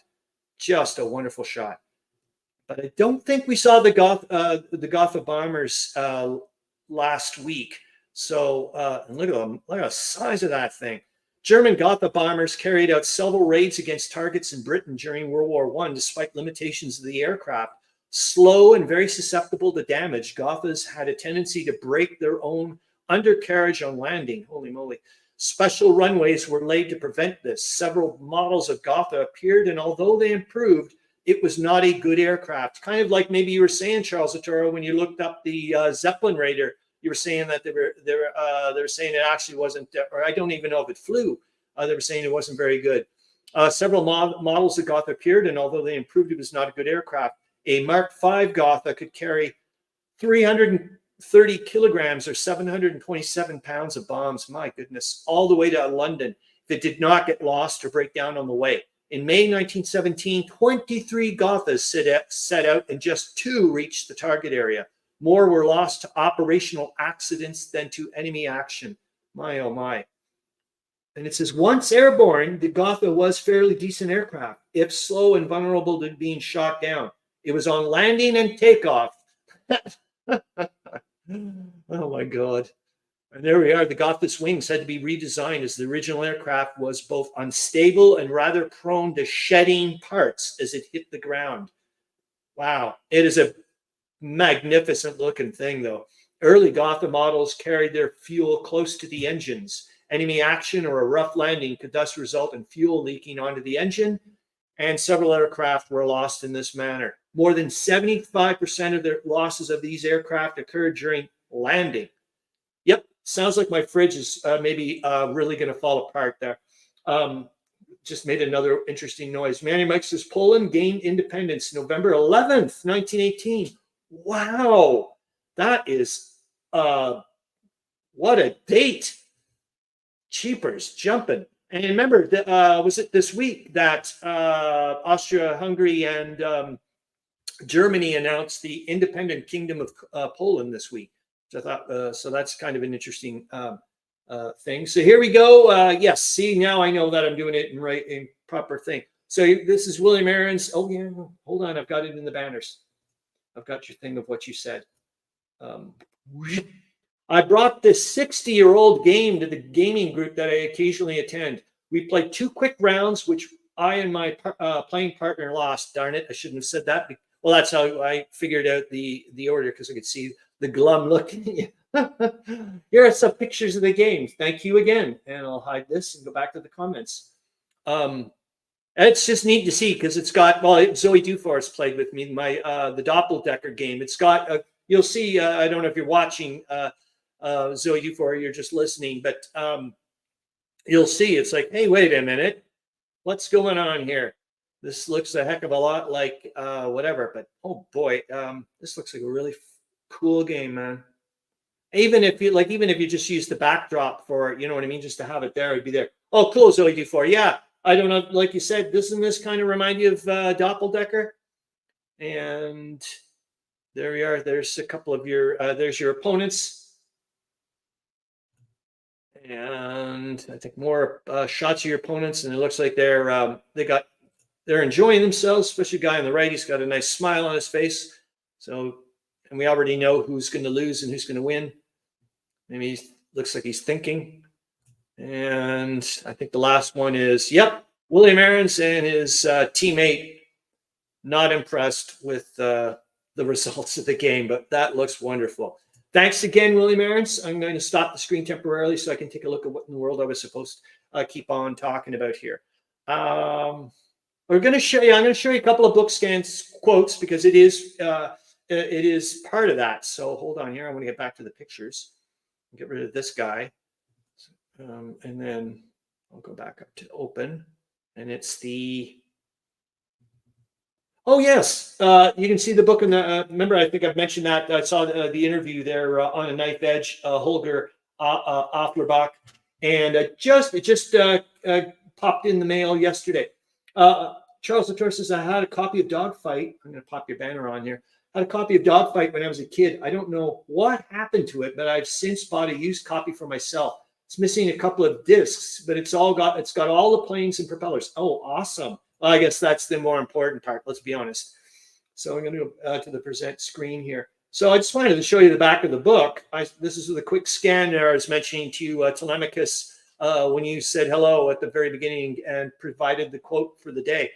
Just a wonderful shot. But I don't think we saw the Gotha bombers last week. So and look at them. Look at the size of that thing. German Gotha bombers carried out several raids against targets in Britain during World War I, despite limitations of the aircraft. Slow and very susceptible to damage, Gothas had a tendency to break their own undercarriage on landing. Holy moly. Special runways were laid to prevent this. Several models of Gotha appeared, and although they improved, it was not a good aircraft. Kind of like maybe you were saying, Charles Latora, when you looked up the Zeppelin Raider, you were saying that they were saying it actually wasn't, or I don't even know if it flew. They were saying it wasn't very good. Several models of Gotha appeared, and although they improved, it was not a good aircraft. A Mark V Gotha could carry 330 kilograms or 727 pounds of bombs. My goodness, all the way to London if it did not get lost or break down on the way. In May 1917, 23 Gothas set out, and just 2 reached the target area. More were lost to operational accidents than to enemy action. My, oh my. And it says, once airborne, the Gotha was fairly decent aircraft, if slow and vulnerable to being shot down. It was on landing and takeoff. Oh my God. And there we are. The Gotha's wings had to be redesigned as the original aircraft was both unstable and rather prone to shedding parts as it hit the ground. Wow. It is a magnificent looking thing, though. Early Gotha models carried their fuel close to the engines. Enemy action or a rough landing could thus result in fuel leaking onto the engine, and several aircraft were lost in this manner. More than 75% of the losses of these aircraft occurred during landing. Yep, sounds like my fridge is maybe really going to fall apart there. Just made another interesting noise. Manny Mike says, Poland gained independence November 11th, 1918. Wow, that is, what a date. Cheapers, jumping. And remember, was it this week that Austria-Hungary and Germany announced the independent kingdom of Poland this week? So I thought, so that's kind of an interesting thing. So here we go. Yes, see, now I know that I'm doing it in proper thing. So this is William Aarons. Oh yeah, hold on, I've got it in the banners. I've got your thing of what you said. I brought this 60-year-old game to the gaming group that I occasionally attend. We played 2 quick rounds, which I and my playing partner lost. Darn it, I shouldn't have said that. Well, that's how I figured out the order, because I could see the glum look. Here are some pictures of the game. Thank you again. And I'll hide this and go back to the comments. It's just neat to see, because it's got, well, Zoe Duforce played with me, my the Doppeldecker game. It's got, you'll see, I don't know if you're watching Zoe Duforce, you're just listening, but you'll see it's like, hey, wait a minute. What's going on here? This looks a heck of a lot like whatever, but oh boy, this looks like a really cool game, man. Even if you just use the backdrop for it, you know what I mean, just to have it there, it'd be there. Oh, cool, Zoe Dufour. Yeah, I don't know, like you said, doesn't this kind of remind you of Doppeldecker? And there we are. There's a couple of your there's your opponents, and I think more shots of your opponents, and it looks like they're enjoying themselves. Especially the guy on the right, he's got a nice smile on his face. So, and we already know who's going to lose and who's going to win. Maybe he looks like he's thinking. And I think the last one is, yep, William Aarons and his teammate, not impressed with the results of the game, but that looks wonderful. Thanks again, William Aarons. I'm going to stop the screen temporarily so I can take a look at what in the world I was supposed to keep on talking about here. We're going to show you, I'm going to show you a couple of book scans quotes, because it is part of that. So hold on here. I want to get back to the pictures. Get rid of this guy. And then I'll go back up to open. And it's the, oh yes, you can see the book in the, remember, I think I've mentioned that. I saw the interview there on a knife edge, Holger Afflerbach. And it just popped in the mail yesterday. Charles Latour says, I had a copy of Dogfight. I'm going to pop your banner on here. I had a copy of Dogfight when I was a kid. I don't know what happened to it, but I've since bought a used copy for myself. It's missing a couple of discs, but it's got all the planes and propellers. Oh, awesome. Well, I guess that's the more important part, let's be honest. So I'm going to go to the present screen here. So I just wanted to show you the back of the book. This is the quick scan there I was mentioning to you, Tolemykus, when you said hello at the very beginning and provided the quote for the day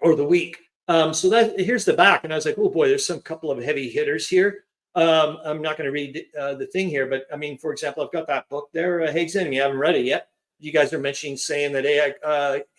or the week. So here's the back, and I was like, oh boy, there's some couple of heavy hitters here. I'm not going to read the thing here, but I mean, for example, I've got that book there, Hague's Enemy. I haven't read it yet. You guys are mentioning, saying that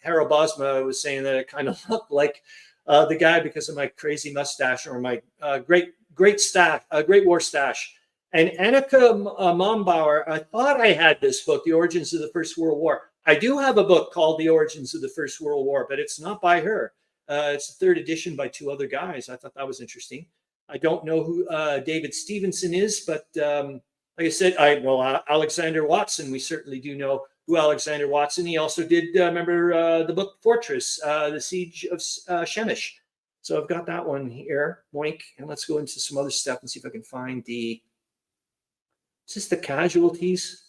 Harro Bosma was saying that it kind of looked like the guy because of my crazy mustache, or my great war stash. And Annika Mombauer, I thought I had this book, The Origins of the First World War. I do have a book called The Origins of the First World War, but it's not by her. It's the third edition by two other guys. I thought that was interesting. I don't know who David Stevenson is, but like I said, Alexander Watson, we certainly do know who Alexander Watson. He also did, remember the book Fortress, the Siege of Shemish. So I've got that one here, boink. And let's go into some other stuff and see if I can find is this the casualties?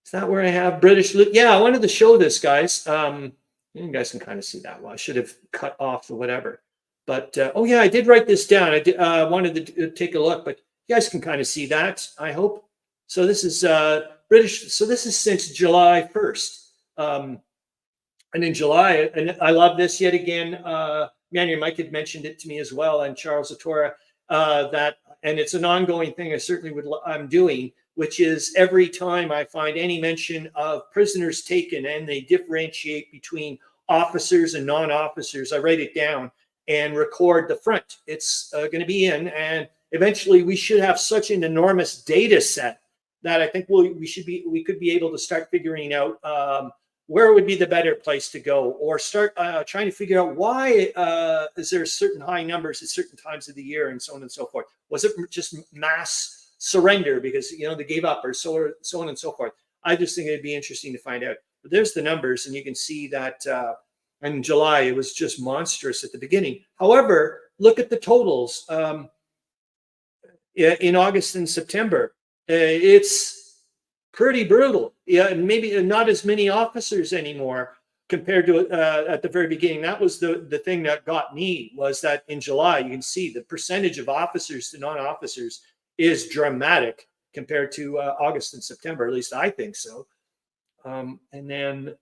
Is that where I have British? Yeah, I wanted to show this, guys. You guys can kind of see that. Well, I should have cut off the whatever. But, oh yeah, I did write this down. I wanted to take a look, but you guys can kind of see that, I hope. So this is British. So this is since July 1st. And in July, and I love this yet again. Meandering Mike had mentioned it to me as well, and Charles Latora, and it's an ongoing thing I'm doing, which is every time I find any mention of prisoners taken and they differentiate between officers and non-officers, I write it down and record the front. It's going to be in, and eventually we should have such an enormous data set that I think we could be able to start figuring out where would be the better place to go, or start trying to figure out why is there certain high numbers at certain times of the year, and so on and so forth. Was it just mass surrender because they gave up, or so on and so forth? I just think it'd be interesting to find out. But there's the numbers, and you can see that in July it was just monstrous at the beginning. However, look at the totals in August and September. It's pretty brutal. Yeah, maybe not as many officers anymore compared to at the very beginning. That was the thing that got me, was that in July you can see the percentage of officers to non-officers is dramatic compared to August and September. At least I think so. And then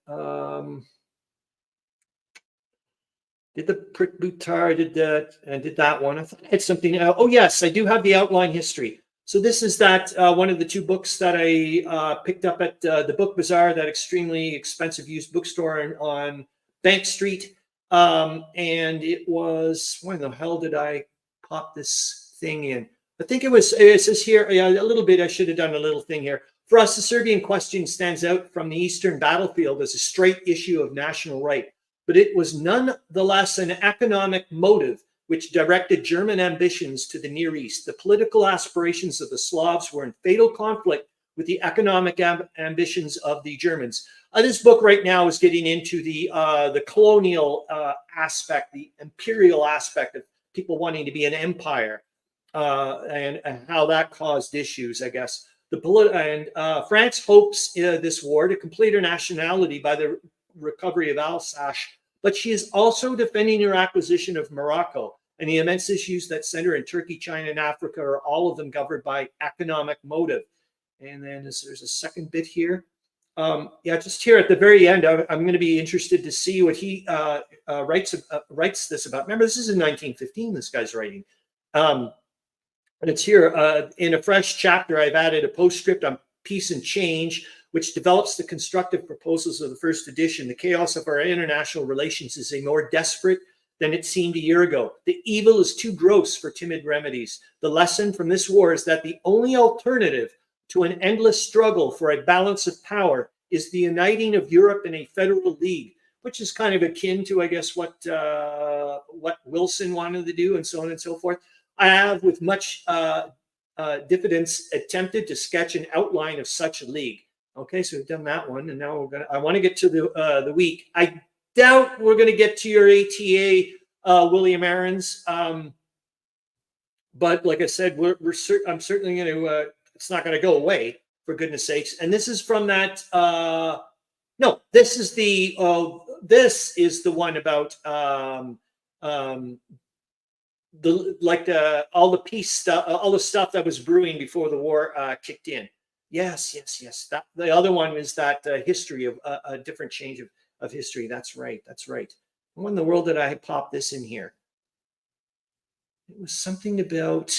did the Prick Boutard, did that, and did that one. I thought I had something. Oh, yes, I do have the outline history. So this is that one of the two books that I picked up at the Book Bazaar, that extremely expensive used bookstore on Bank Street. And it was, when the hell did I pop this thing in? I think it says here, yeah, a little bit, I should have done a little thing here. For us, the Serbian question stands out from the Eastern battlefield as a straight issue of national right. But it was nonetheless an economic motive which directed German ambitions to the Near East. The political aspirations of the Slavs were in fatal conflict with the economic ambitions of the Germans. This book right now is getting into the colonial aspect, the imperial aspect of people wanting to be an empire, and how that caused issues, I guess. France hopes this war to complete her nationality by the recovery of Alsace, but she is also defending her acquisition of Morocco, and the immense issues that center in Turkey, China, and Africa are all of them governed by economic motive. And then there's a second bit here. Yeah, just here at the very end, I'm going to be interested to see what he writes this about. Remember, this is in 1915, this guy's writing. And it's here in a fresh chapter. I've added a postscript on peace and change, which develops the constructive proposals of the first edition. The chaos of our international relations is more desperate than it seemed a year ago. The evil is too gross for timid remedies. The lesson from this war is that the only alternative to an endless struggle for a balance of power is the uniting of Europe in a federal league, which is kind of akin to, I guess, what Wilson wanted to do, and so on and so forth. I have, with much diffidence, attempted to sketch an outline of such a league. Okay, so we've done that one, and now I want to get to the week. I doubt we're going to get to your ATA, William Aarons, but like I said, I'm certainly going to. It's not going to go away, for goodness sakes. And this is from that. No, this is the one about all the peace stuff, all the stuff that was brewing before the war kicked in. Yes. That the other one is that history of a different change of history. That's right. When in the world did I pop this in here? It was something about.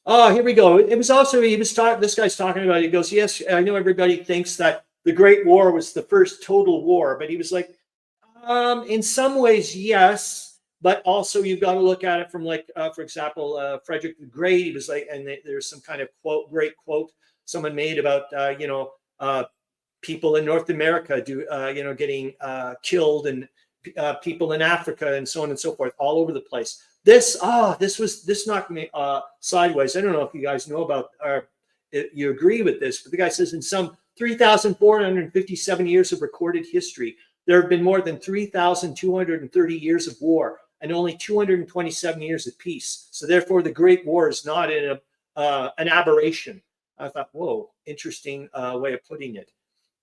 Oh, here we go. It was also, this guy's talking about, he goes, yes, I know everybody thinks that the Great War was the first total war, but he was like, in some ways, yes, but also you've got to look at it from, like, for example, Frederick the Great. He was like, and there's some kind of great quote someone made about, people in North America getting killed, and people in Africa, and so on and so forth, all over the place. This knocked me sideways. I don't know if you guys know about, you agree with this, but the guy says in some 3,457 years of recorded history, there have been more than 3,230 years of war and only 227 years of peace. So therefore, the Great War is not an aberration. I thought, whoa, interesting way of putting it.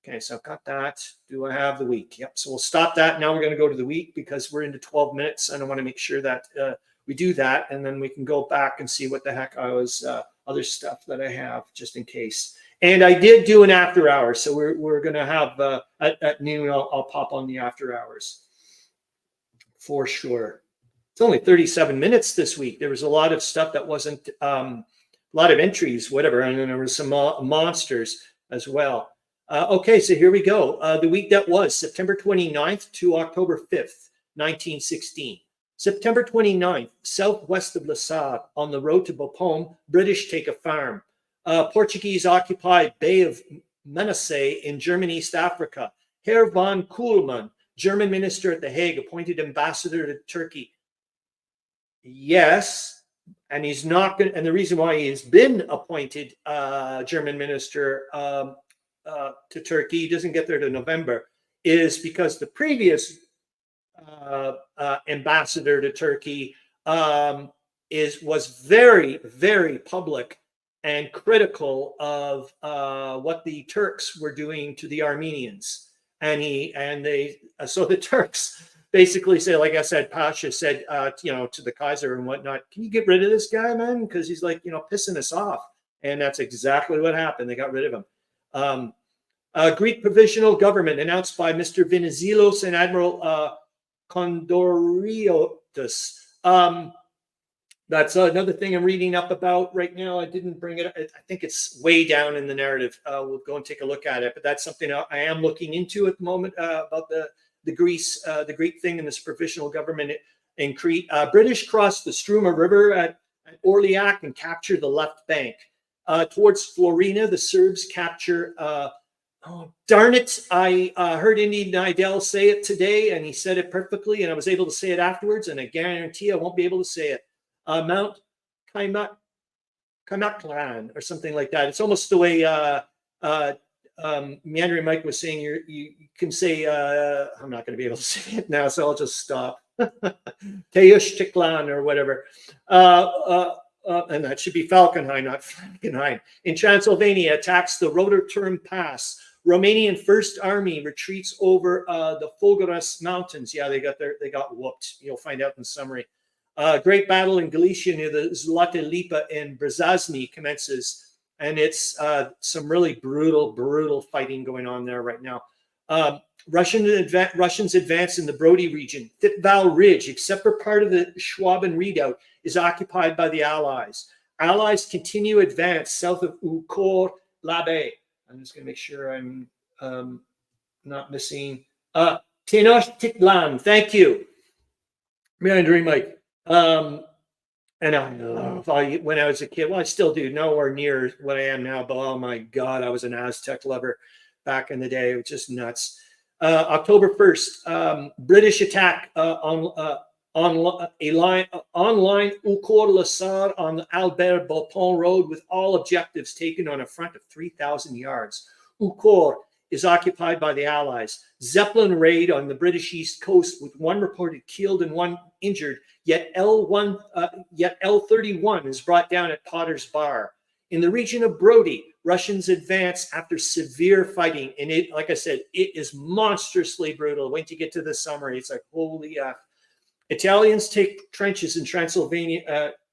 Okay, so I've got that. Do I have the week? Yep. So we'll stop that. Now we're going to go to the week because we're into 12 minutes, and I want to make sure that we do that, and then we can go back and see what the heck I was, other stuff that I have just in case. And I did do an after hours, so we're going to have at noon. I'll pop on the after hours for sure. It's only 37 minutes this week. There was a lot of stuff that wasn't a lot of entries, whatever, and then there were some monsters as well. Okay, so here we go. The week that was September 29th to October 5th, 1916. September 29th, southwest of La Sable, on the road to Bapaume, British take a farm. Portuguese occupy Bay of Menace in German East Africa. Herr von Kuhlmann, German minister at The Hague, appointed ambassador to Turkey. Yes, and he's not going. And the reason why he has been appointed German minister to Turkey, he doesn't get there to November, is because the previous ambassador to Turkey was very, very public and critical of what the Turks were doing to the Armenians, so the Turks basically said, like I said, Pasha said, to the Kaiser and whatnot, can you get rid of this guy, man? Because he's like, pissing us off. And that's exactly what happened. They got rid of him. Greek provisional government announced by Mr. Venizelos and Admiral Kondoriotis. That's another thing I'm reading up about right now. I didn't bring it up. I think it's way down in the narrative. We'll go and take a look at it. But that's something I am looking into at the moment about the Greek thing and this provisional government in Crete. British crossed the Struma River at Orliac and captured the left bank. Towards Florina, the Serbs capture. Oh, darn it. I heard Indy Nidell say it today, and he said it perfectly, and I was able to say it afterwards, and I guarantee I won't be able to say it. Mount Kaimaklan or something like that. It's almost the way Meandering Mike was saying. You can say, I'm not going to be able to say it now, so I'll just stop. Teushtiklan or whatever. And that should be Falkenhayn, not Falkenhayn. In Transylvania, attacks the Rotorturm Pass. Romanian First Army retreats over the Fogoras Mountains. Yeah, they got whooped. You'll find out in the summary. Great battle in Galicia near the Zlata Lipa in Brezazny commences, and it's some really brutal fighting going on there right now. Russians advance in the Brody region. Thittval Ridge, except for part of the Schwaben Redoubt, is occupied by the Allies. Allies continue advance south of Ukor Labe. I'm just going to make sure I'm not missing. Tenochtitlan, thank you. Meandering Mike. And I know when I was a kid, well, I still do, nowhere near what I am now, but oh my God, I was an Aztec lover back in the day. It was just nuts. October 1st, British attack on online Ukor Lasar on the Albert Bapon Road with all objectives taken on a front of 3,000 yards. Ukor is occupied by the Allies. Zeppelin raid on the British East Coast with one reported killed and one injured, yet L-31 is brought down at Potter's Bar. In the region of Brody, Russians advance after severe fighting. And it, like I said, it is monstrously brutal. Wait to get to the summary. It's like, holy F. Italians take trenches in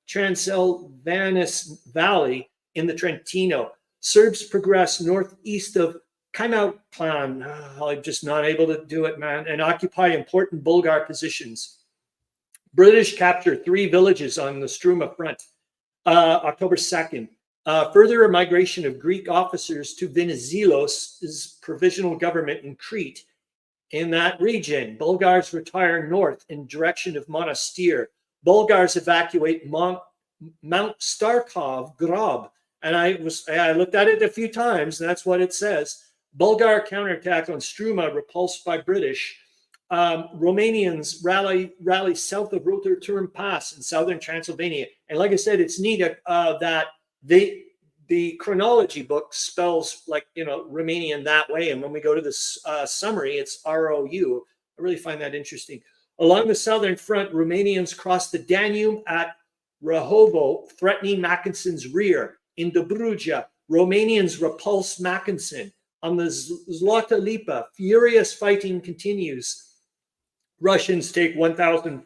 Transylvanus Valley in the Trentino. Serbs progress northeast of Kaimaklan. I'm just not able to do it, man. And occupy important Bulgar positions. British capture 3 villages on the Struma front. October 2nd. Further migration of Greek officers to Venizelos' provisional government in Crete. In that region, Bulgars retire north in direction of Monastir. Bulgars evacuate Mount Starkov Grob. And I looked at it a few times, and that's what it says. Bulgar counterattack on Struma repulsed by British. Romanians rally south of Rotorturm Pass in southern Transylvania. And like I said, it's neat that the chronology book spells Romanian that way. And when we go to this summary, it's ROU. I really find that interesting. Along the southern front, Romanians cross the Danube at Rahovo, threatening Mackinson's rear. In Dobruja, Romanians repulse Mackinson. On the Zlata Lipa, furious fighting continues. Russians take 1,000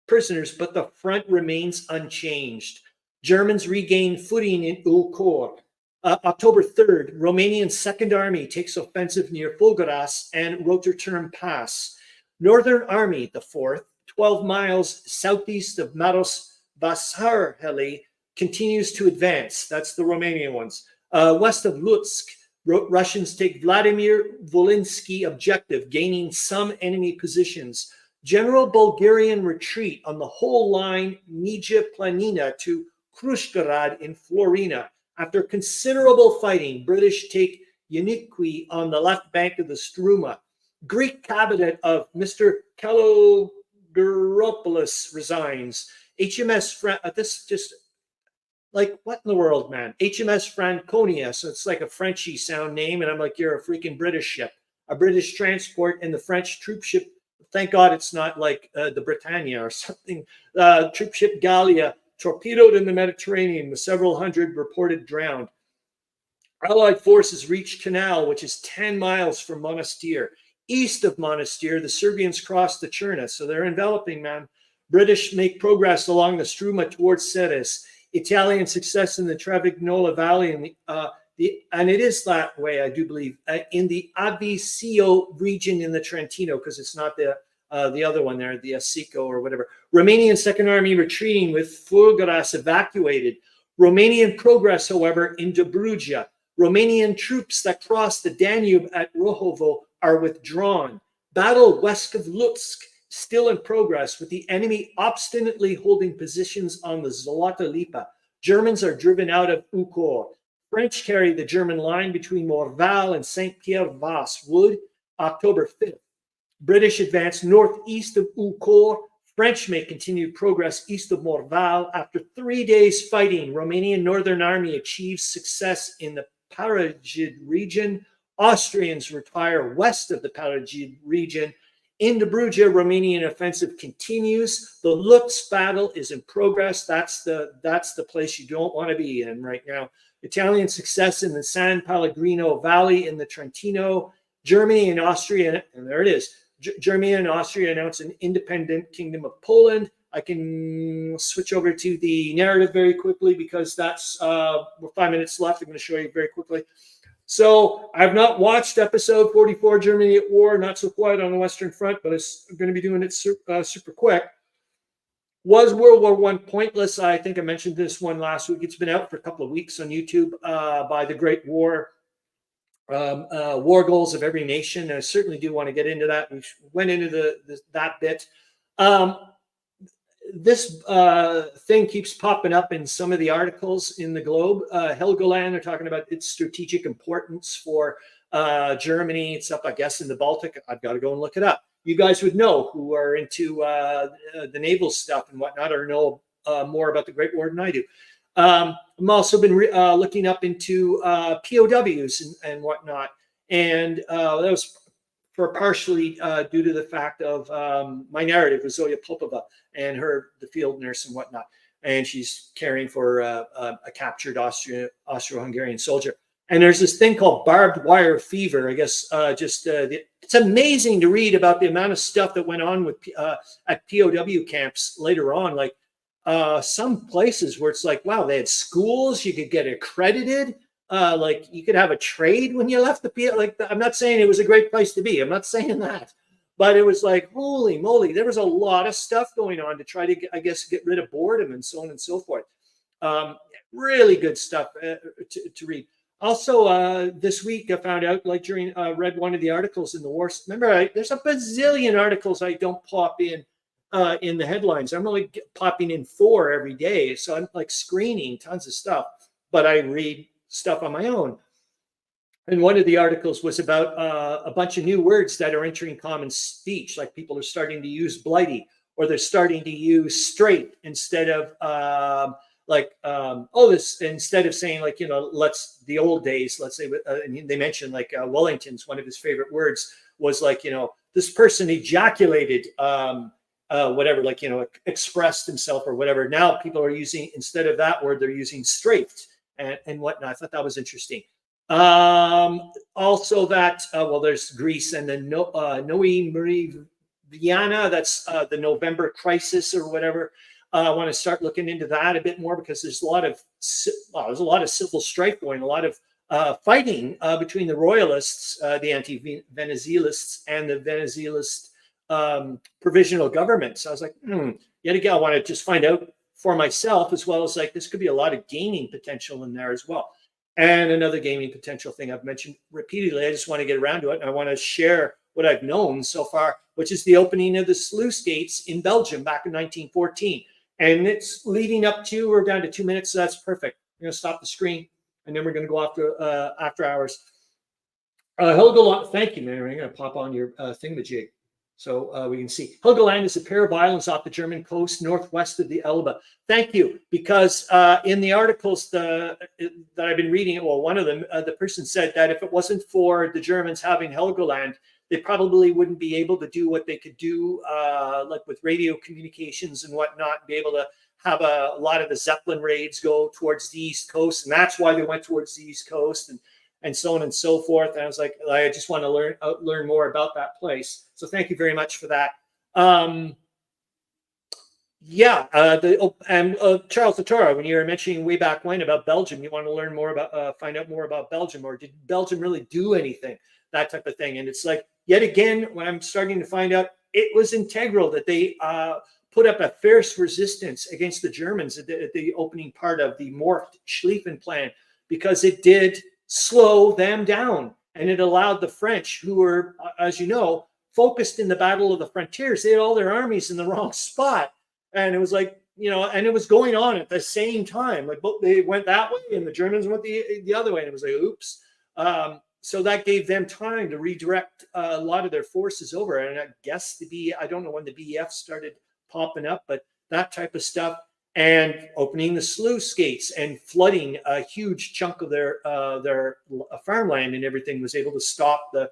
prisoners, but the front remains unchanged. Germans regain footing in Ukor. October 3rd, Romanian Second Army takes offensive near Fogoras and Rotorturm Pass. Northern Army, the 4th, 12 miles southeast of Maros Basarheli, continues to advance. That's the Romanian ones. West of Lutsk, Russians take Vladimir Volinsky objective, gaining some enemy positions. General Bulgarian retreat on the whole line Nija Planina to Krushgarad in Florina. After considerable fighting, British take Yannikwi on the left bank of the Struma. Greek cabinet of Mr. Kalogeropoulos resigns. HMS this just like, what in the world, man? HMS Franconia. So it's like a Frenchy sound name. And I'm like, you're a freaking British ship. A British transport and the French troop ship. Thank God it's not like the Britannia or something. Troop ship Gallia torpedoed in the Mediterranean with several hundred reported drowned. Allied forces reached Canal, which is 10 miles from Monastir. East of Monastir, the Serbians cross the Cherna. So they're enveloping, man. British make progress along the Struma towards Ceres. Italian success in the Travagnola Valley and the and it is that way, I do believe, in the Avisio region in the Trentino, because it's not the other one there, the Asico or whatever. Romanian Second Army retreating with Fulgaras evacuated. Romanian progress, however, in Dobruja. Romanian troops that crossed the Danube at Rohovo are withdrawn. Battle west of Lutsk still in progress, with the enemy obstinately holding positions on the Zolota Lipa. Germans are driven out of Ukor. French carry the German line between Morval and Saint-Pierre-Vasse Wood, October 5th. British advance northeast of Ukor. French make continued progress east of Morval. After 3 days fighting, Romanian Northern Army achieves success in the Paragid region. Austrians retire west of the Paragid region. In Dobruja, Romanian offensive continues. The Lutsk battle is in progress. That's the place you don't want to be in right now. Italian success in the San Pellegrino Valley in the Trentino. Germany and Austria, and there it is. Germany and Austria announce an independent Kingdom of Poland. I can switch over to the narrative very quickly because that's we're 5 minutes left. I'm going to show you very quickly. So I've not watched episode 44, Germany at War, not so quiet on the Western Front, but I'm going to be doing it super quick. Was World War I pointless? I think I mentioned this one last week. It's been out for a couple of weeks on YouTube by the Great War. War goals of every nation. I certainly do want to get into that. We went into that bit. This thing keeps popping up in some of the articles in the Globe. Helgoland are talking about its strategic importance for Germany. It's up, I guess, in the Baltic. I've got to go and look it up. You guys would know, who are into the naval stuff and whatnot, or know more about the Great War than I do. I've also been looking up into POWs and whatnot, and that was for partially due to the fact of my narrative with Zoya Popova and the field nurse and whatnot, and she's caring for a captured Austro-Hungarian soldier. And there's this thing called barbed wire fever. I guess it's amazing to read about the amount of stuff that went on with at POW camps later on, like. Some places where it's like, wow, they had schools, you could get accredited, like you could have a trade when you left the POW. Like, I'm not saying it was a great place to be. I'm not saying that, but it was like, holy moly, there was a lot of stuff going on to try to, I guess, get rid of boredom and so on and so forth. Really good stuff to read. Also, this week I found out, like during read one of the articles in the war. Remember, there's a bazillion articles I don't pop in the headlines. I'm only popping in 4 every day, so I'm like screening tons of stuff, but I read stuff on my own. And one of the articles was about a bunch of new words that are entering common speech, like people are starting to use blighty, or they're starting to use straight instead of instead of saying, like, you know, let's the old days, let's say, and they mentioned like Wellington's, one of his favorite words was like, you know, this person ejaculated whatever, like, you know, expressed himself or whatever. Now people are using, instead of that word, they're using strafed and whatnot. I thought that was interesting. Also that, well, there's Greece and then Noe Marie Viana, that's the November crisis or whatever. I want to start looking into that a bit more because there's a lot of civil strife going, a lot of fighting between the royalists, the anti-Venezuelists, and the Venezuelist provisional government. So I was like, yet again, I want to just find out for myself, as well as like this could be a lot of gaming potential in there as well. And another gaming potential thing I've mentioned repeatedly, I just want to get around to it, and I want to share what I've known so far, which is the opening of the sluice gates in Belgium back in 1914. And it's leading up to, we're down to 2 minutes, so that's perfect. I'm going to stop the screen, and then we're going to go after hours. Helgoland, thank you, Mary. I'm going to pop on your thingamajig so we can see. Helgoland is a pair of islands off the German coast, northwest of the Elbe. Thank you, because in the articles that I've been reading, well, one of them, the person said that if it wasn't for the Germans having Helgoland, they probably wouldn't be able to do what they could do, like with radio communications and whatnot, be able to have a lot of the Zeppelin raids go towards the East Coast. And that's why they went towards the East Coast and so on and so forth. And I was like, I just want to learn more about that place. So thank you very much for that. Yeah, Charles Latora, when you were mentioning way back when about Belgium, you want to learn more about, find out more about Belgium, or did Belgium really do anything, that type of thing? And it's like, yet again, when I'm starting to find out, it was integral that they put up a fierce resistance against the Germans at the opening part of the Mort Schlieffen plan, because it did slow them down, and it allowed the French, who were, as you know, focused in the Battle of the Frontiers. They had all their armies in the wrong spot. And it was like, you know, and it was going on at the same time. Like they went that way and the Germans went the other way. And it was like, oops. So that gave them time to redirect a lot of their forces over. And I guess I don't know when the BEF started popping up, but that type of stuff, and opening the sluice gates and flooding a huge chunk of their farmland and everything was able to stop the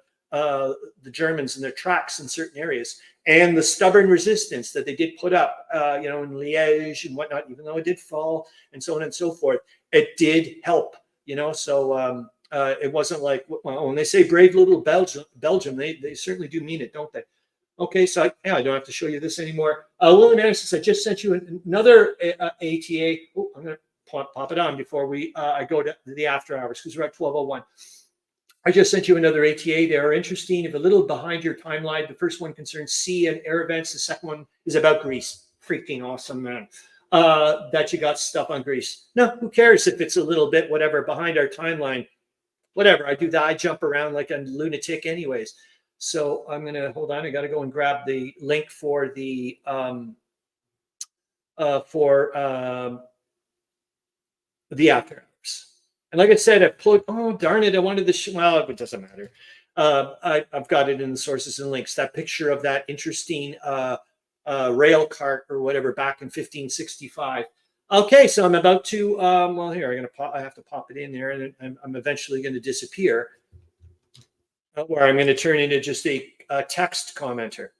Germans in their tracks in certain areas. And the stubborn resistance that they did put up, you know, in Liège and whatnot, even though it did fall and so on and so forth, it did help, you know. So it wasn't like, well, when they say brave little Belgium, they certainly do mean it, don't they? Okay, so I don't have to show you this anymore. William Anderson, I just sent you another ATA. Oh, I'm going to pop it on before I go to the after hours, because we're at 12:01. I just sent you another ATA. They are interesting. If a little behind your timeline, the first one concerns sea and air events. The second one is about Greece. Freaking awesome, man. That you got stuff on Greece. No, who cares if it's a little bit, whatever, behind our timeline. Whatever, I do that. I jump around like a lunatic anyways. So I'm going to, hold on. I got to go and grab the link for the, the after hours. And like I said, I put, oh, darn it, I wanted the, well, it doesn't matter. I've got it in the sources and links, that picture of that interesting rail cart or whatever back in 1565. Okay, so I'm about to, well, here, I have to pop it in there, and I'm eventually going to disappear, where I'm going to turn into just a text commenter.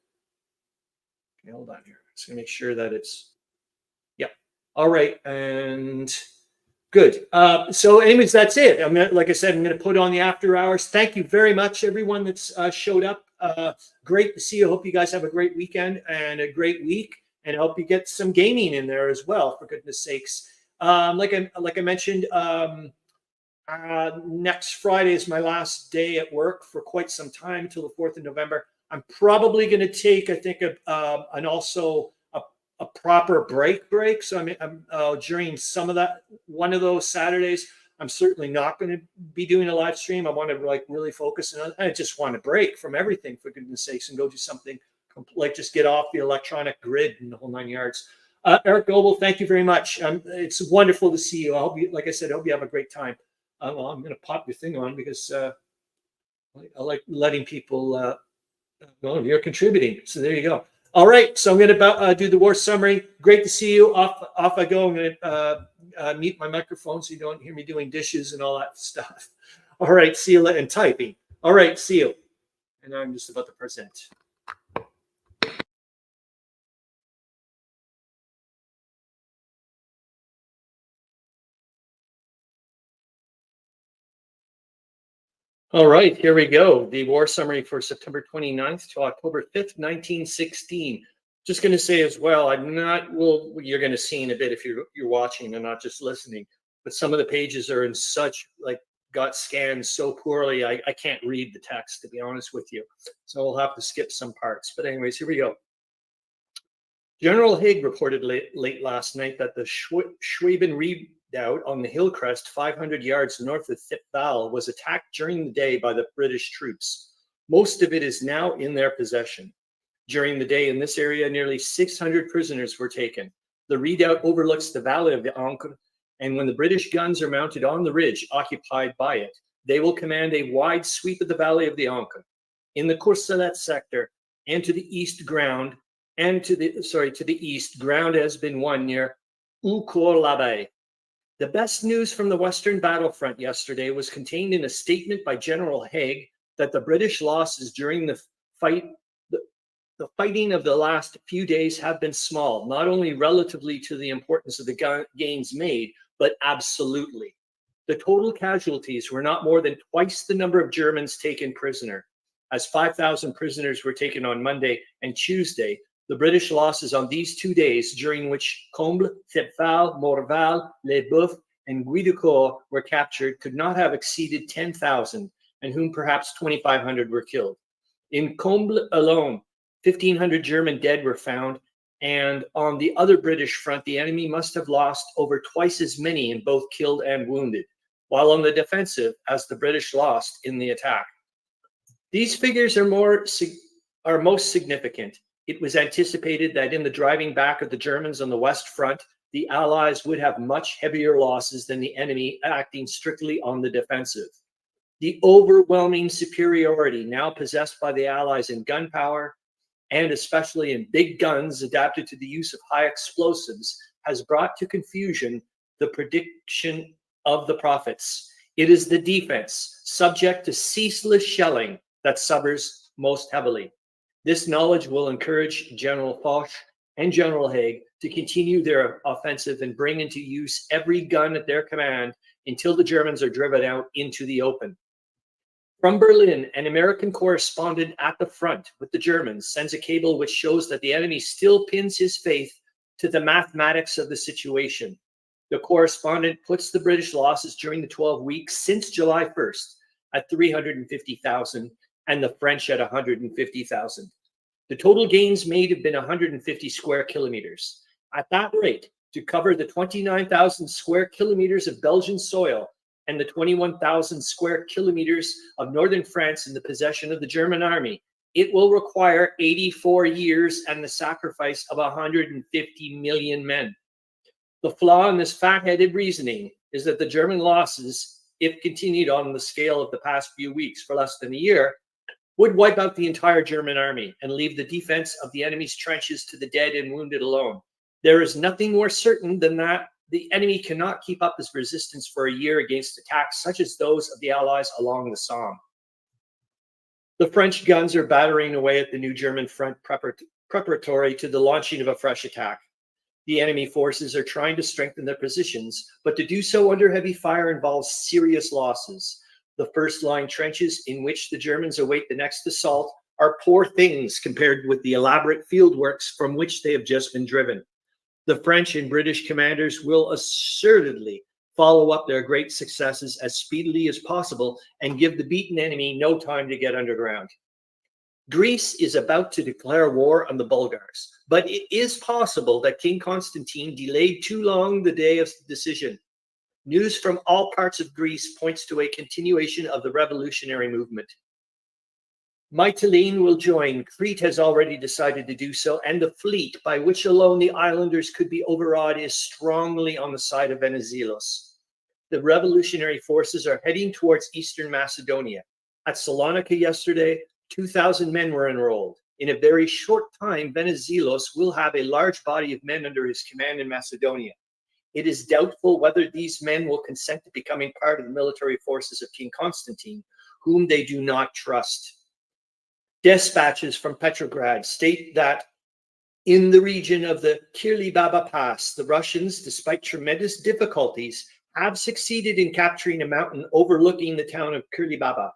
Okay, hold on here. Just going to make sure that it's, yeah. All right, and good. So anyways, that's it. Like I said, I'm going to put on the after hours. Thank you very much, everyone that's showed up. Great to see you. Hope you guys have a great weekend and a great week, and I hope you get some gaming in there as well, for goodness sakes. Like I mentioned, next Friday is my last day at work for quite some time, until the 4th of November. I'm probably going to take, I think, a proper break. So I'm during some of that, one of those Saturdays, I'm certainly not going to be doing a live stream. I want to like really focus on. I just want to break from everything, for goodness sakes, and go do something like just get off the electronic grid and the whole 9 yards. Eric Goebel, thank you very much. It's wonderful to see you. I hope you, like I said, I hope you have a great time. Well, I'm going to pop your thing on because I like letting people well, you're contributing. So there you go. All right, so I'm going to do the war summary. Great to see you. Off I go. I'm going to mute my microphone so you don't hear me doing dishes and all that stuff. All right, see you later. And typing. All right, see you. And I'm just about to present. All right, here we go. The war summary for September 29th to October 5th, 1916. Just going to say as well, I'm not, well, you're going to see in a bit if you're watching and not just listening, but some of the pages are in such, like, got scanned so poorly, I can't read the text, to be honest with you. So I'll have to skip some parts. But anyways, here we go. General Haig reported late last night that the Schwaben redoubt on the hill crest 500 yards north of Thiepval was attacked during the day by the British troops. Most of it is now in their possession. During the day in this area, nearly 600 prisoners were taken. The redoubt overlooks the valley of the Ancre, and when the British guns are mounted on the ridge occupied by it, they will command a wide sweep of the valley of the Ancre. In the Courcelette sector and to the east ground, to the east, ground has been won near Oucourt-l'Abbé. The best news from the Western battlefront yesterday was contained in a statement by General Haig that the British losses during the fighting of the last few days have been small, not only relatively to the importance of the gains made, but absolutely. The total casualties were not more than twice the number of Germans taken prisoner, as 5,000 prisoners were taken on Monday and Tuesday, The British losses on these 2 days, during which Combles, Thiepval, Morval, Les Boeufs, and Guiducourt were captured, could not have exceeded 10,000, and whom perhaps 2,500 were killed. In Combles alone, 1,500 German dead were found, and on the other British front, the enemy must have lost over twice as many in both killed and wounded, while on the defensive as the British lost in the attack. These figures are most significant. It was anticipated that in the driving back of the Germans on the West Front, the Allies would have much heavier losses than the enemy acting strictly on the defensive. The overwhelming superiority now possessed by the Allies in gunpowder, and especially in big guns adapted to the use of high explosives, has brought to confusion the prediction of the prophets. It is the defense, subject to ceaseless shelling, that suffers most heavily. This knowledge will encourage General Foch and General Haig to continue their offensive and bring into use every gun at their command until the Germans are driven out into the open. From Berlin, an American correspondent at the front with the Germans sends a cable which shows that the enemy still pins his faith to the mathematics of the situation. The correspondent puts the British losses during the 12 weeks since July 1st at 350,000 and the French at 150,000. The total gains made have been 150 square kilometers. At that rate, to cover the 29,000 square kilometers of Belgian soil and the 21,000 square kilometers of northern France in the possession of the German army, it will require 84 years and the sacrifice of 150 million men. The flaw in this fat-headed reasoning is that the German losses, if continued on the scale of the past few weeks for less than a year, would wipe out the entire German army and leave the defense of the enemy's trenches to the dead and wounded alone. There is nothing more certain than that the enemy cannot keep up his resistance for a year against attacks such as those of the Allies along the Somme. The French guns are battering away at the new German front preparatory to the launching of a fresh attack. The enemy forces are trying to strengthen their positions, but to do so under heavy fire involves serious losses. The first-line trenches in which the Germans await the next assault are poor things compared with the elaborate fieldworks from which they have just been driven. The French and British commanders will assuredly follow up their great successes as speedily as possible and give the beaten enemy no time to get underground. Greece is about to declare war on the Bulgars, but it is possible that King Constantine delayed too long the day of decision. News from all parts of Greece points to a continuation of the revolutionary movement. Mytilene will join. Crete has already decided to do so, and the fleet by which alone the islanders could be overawed is strongly on the side of Venizelos. The revolutionary forces are heading towards eastern Macedonia. At Salonika yesterday, 2,000 men were enrolled. In a very short time, Venizelos will have a large body of men under his command in Macedonia. It is doubtful whether these men will consent to becoming part of the military forces of King Constantine, whom they do not trust. Dispatches from Petrograd state that in the region of the Kirli-Baba Pass, the Russians, despite tremendous difficulties, have succeeded in capturing a mountain overlooking the town of Kirli-Baba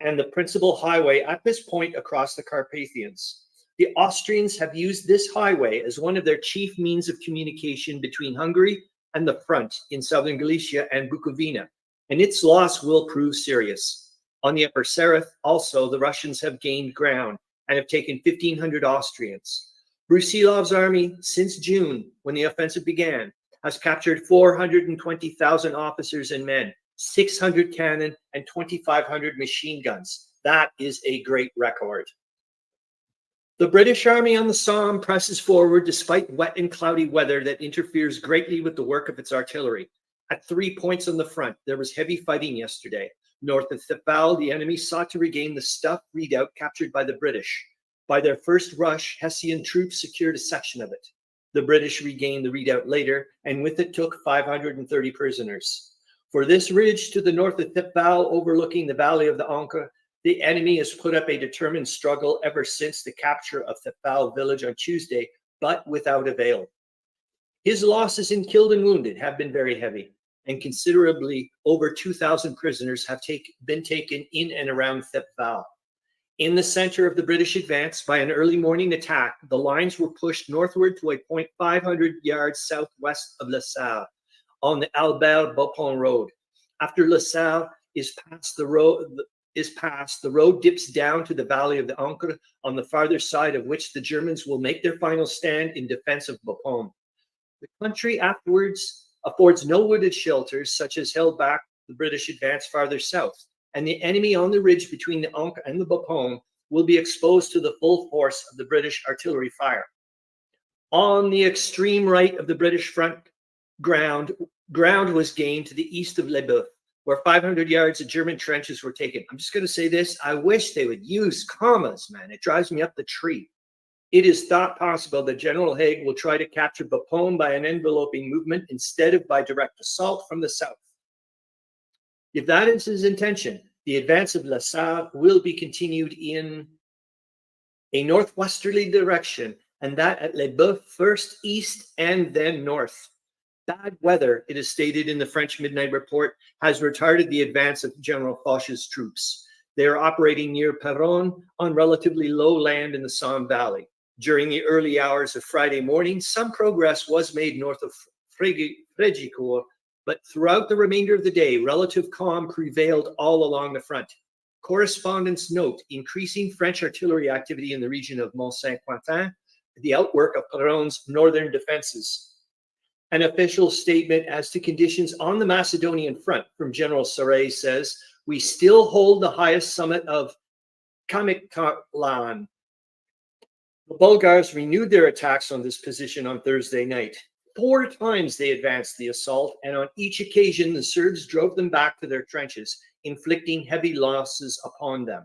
and the principal highway at this point across the Carpathians. The Austrians have used this highway as one of their chief means of communication between Hungary and the front in southern Galicia and Bukovina, and its loss will prove serious. On the Upper Sereth, also, the Russians have gained ground and have taken 1,500 Austrians. Brusilov's army, since June, when the offensive began, has captured 420,000 officers and men, 600 cannon, and 2,500 machine guns. That is a great record. The British army on the Somme presses forward despite wet and cloudy weather that interferes greatly with the work of its artillery. At 3 points on the front, there was heavy fighting yesterday. North of Thiepval, the enemy sought to regain the Stuff redoubt captured by the British. By their first rush, Hessian troops secured a section of it. The British regained the redoubt later, and with it took 530 prisoners. For this ridge to the north of Thiepval, overlooking the valley of the Ancre, the enemy has put up a determined struggle ever since the capture of Thiepval village on Tuesday, but without avail. His losses in killed and wounded have been very heavy, and considerably over 2,000 prisoners have been taken in and around Thiepval. In the center of the British advance, by an early morning attack, the lines were pushed northward to a point 500 yards southwest of La Salle on the Albert Bapaume Road. After La Salle is passed, the road dips down to the valley of the Ancre, on the farther side of which the Germans will make their final stand in defense of Bapaume. The country afterwards affords no wooded shelters, such as held back the British advance farther south, and the enemy on the ridge between the Ancre and the Bapaume will be exposed to the full force of the British artillery fire. On the extreme right of the British front, ground was gained to the east of Les Boeufs, where 500 yards of German trenches were taken. I'm just going to say this. I wish they would use commas, man. It drives me up the tree. It is thought possible that General Haig will try to capture Bapaume by an enveloping movement instead of by direct assault from the south. If that is his intention, the advance of La Salle will be continued in a northwesterly direction, and that at Les Boeufs first east and then north. Bad weather, it is stated in the French Midnight Report, has retarded the advance of General Foch's troops. They are operating near Péronne on relatively low land in the Somme Valley. During the early hours of Friday morning, some progress was made north of Frégicourt, but throughout the remainder of the day, relative calm prevailed all along the front. Correspondents note increasing French artillery activity in the region of Mont-Saint-Quentin, the outwork of Péronne's northern defenses. An official statement as to conditions on the Macedonian front from General Sorrel says, "We still hold the highest summit of Kamiklan." The Bulgars renewed their attacks on this position on Thursday night. 4 times they advanced the assault, and on each occasion the Serbs drove them back to their trenches, inflicting heavy losses upon them.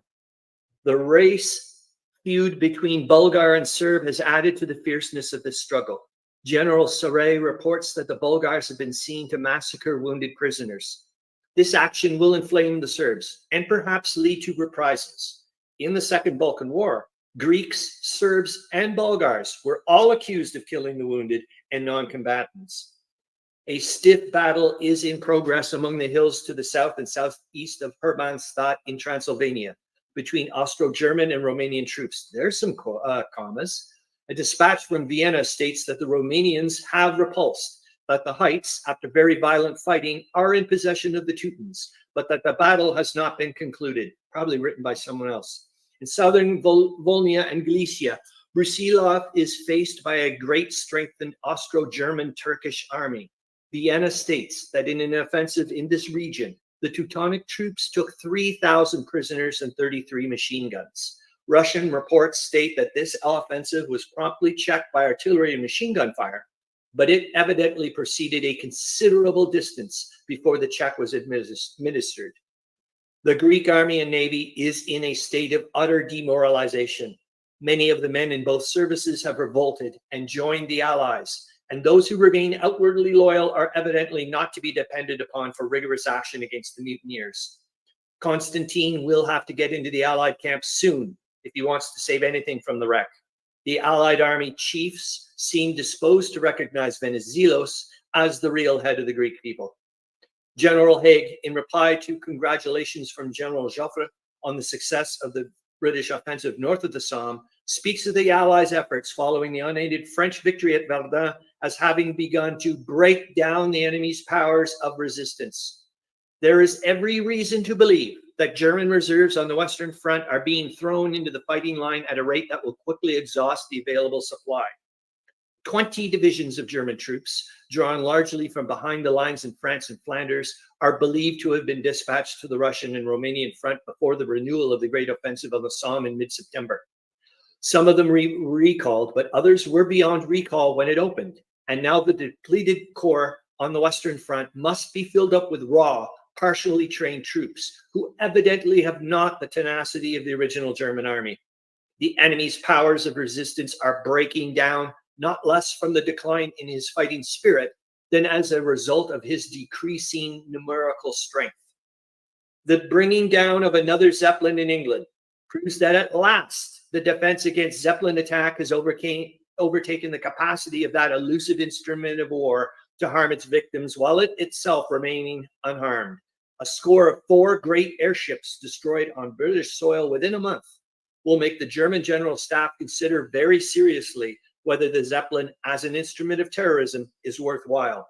The race feud between Bulgar and Serb has added to the fierceness of this struggle. General Sorrel reports that the Bulgars have been seen to massacre wounded prisoners. This action will inflame the Serbs and perhaps lead to reprisals. In the Second Balkan War, Greeks, Serbs, and Bulgars were all accused of killing the wounded and non-combatants. A stiff battle is in progress among the hills to the south and southeast of Hermannstadt in Transylvania between Austro-German and Romanian troops. There's some commas. A dispatch from Vienna states that the Romanians have repulsed, that the Heights, after very violent fighting, are in possession of the Teutons, but that the battle has not been concluded, probably written by someone else. In southern Volhynia and Galicia, Brusilov is faced by a great strengthened Austro-German Turkish army. Vienna states that in an offensive in this region, the Teutonic troops took 3,000 prisoners and 33 machine guns. Russian reports state that this offensive was promptly checked by artillery and machine gun fire, but it evidently proceeded a considerable distance before the check was administered. The Greek army and navy is in a state of utter demoralization. Many of the men in both services have revolted and joined the Allies, and those who remain outwardly loyal are evidently not to be depended upon for rigorous action against the mutineers. Constantine will have to get into the Allied camp soon if he wants to save anything from the wreck. The Allied army chiefs seem disposed to recognize Venizelos as the real head of the Greek people. General Haig, in reply to congratulations from General Joffre on the success of the British offensive north of the Somme, speaks of the Allies' efforts following the unaided French victory at Verdun as having begun to break down the enemy's powers of resistance. There is every reason to believe that German reserves on the Western Front are being thrown into the fighting line at a rate that will quickly exhaust the available supply. 20 divisions of German troops, drawn largely from behind the lines in France and Flanders, are believed to have been dispatched to the Russian and Romanian front before the renewal of the Great Offensive on the Somme in mid-September. Some of them recalled, but others were beyond recall when it opened. And now the depleted corps on the Western Front must be filled up with raw, partially trained troops who evidently have not the tenacity of the original German army. The enemy's powers of resistance are breaking down, not less from the decline in his fighting spirit than as a result of his decreasing numerical strength. The bringing down of another Zeppelin in England proves that at last the defense against Zeppelin attack has overtaken the capacity of that elusive instrument of war to harm its victims, while it itself remaining unharmed. A score of 4 great airships destroyed on British soil within a month will make the German General Staff consider very seriously whether the Zeppelin as an instrument of terrorism is worthwhile.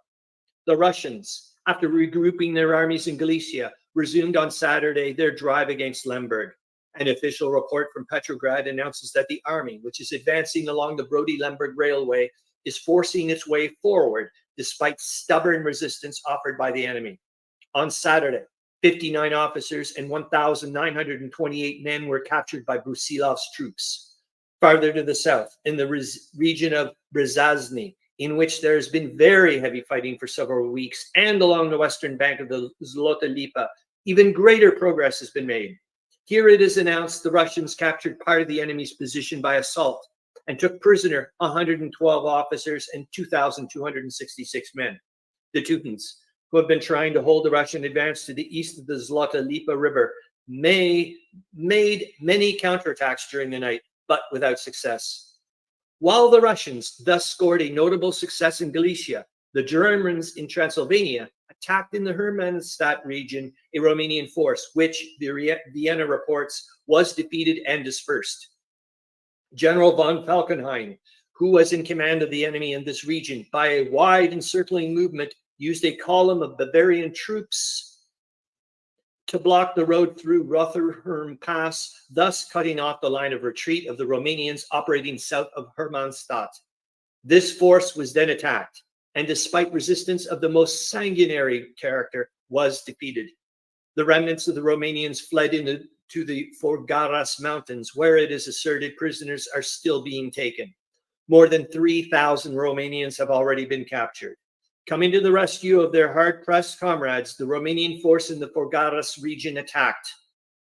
The Russians, after regrouping their armies in Galicia, resumed on Saturday their drive against Lemberg. An official report from Petrograd announces that the army, which is advancing along the Brody-Lemberg Railway, is forcing its way forward despite stubborn resistance offered by the enemy. On Saturday, 59 officers and 1,928 men were captured by Brusilov's troops. Farther to the south, in the region of Brezazny, in which there has been very heavy fighting for several weeks, and along the western bank of the Zlota Lipa, even greater progress has been made. Here it is announced the Russians captured part of the enemy's position by assault and took prisoner 112 officers and 2,266 men. The Teutons, who have been trying to hold the Russian advance to the east of the Zlota Lipa River, made many counterattacks during the night, but without success. While the Russians thus scored a notable success in Galicia, the Germans in Transylvania attacked in the Hermannstadt region a Romanian force, which Vienna reports was defeated and dispersed. General von Falkenhayn, who was in command of the enemy in this region, by a wide encircling movement, used a column of Bavarian troops to block the road through Rotherham Pass, thus cutting off the line of retreat of the Romanians operating south of Hermannstadt. This force was then attacked, and despite resistance of the most sanguinary character, was defeated. The remnants of the Romanians fled to the Forgaras Mountains, where it is asserted prisoners are still being taken. More than 3,000 Romanians have already been captured. Coming to the rescue of their hard-pressed comrades, the Romanian force in the Forgaras region attacked.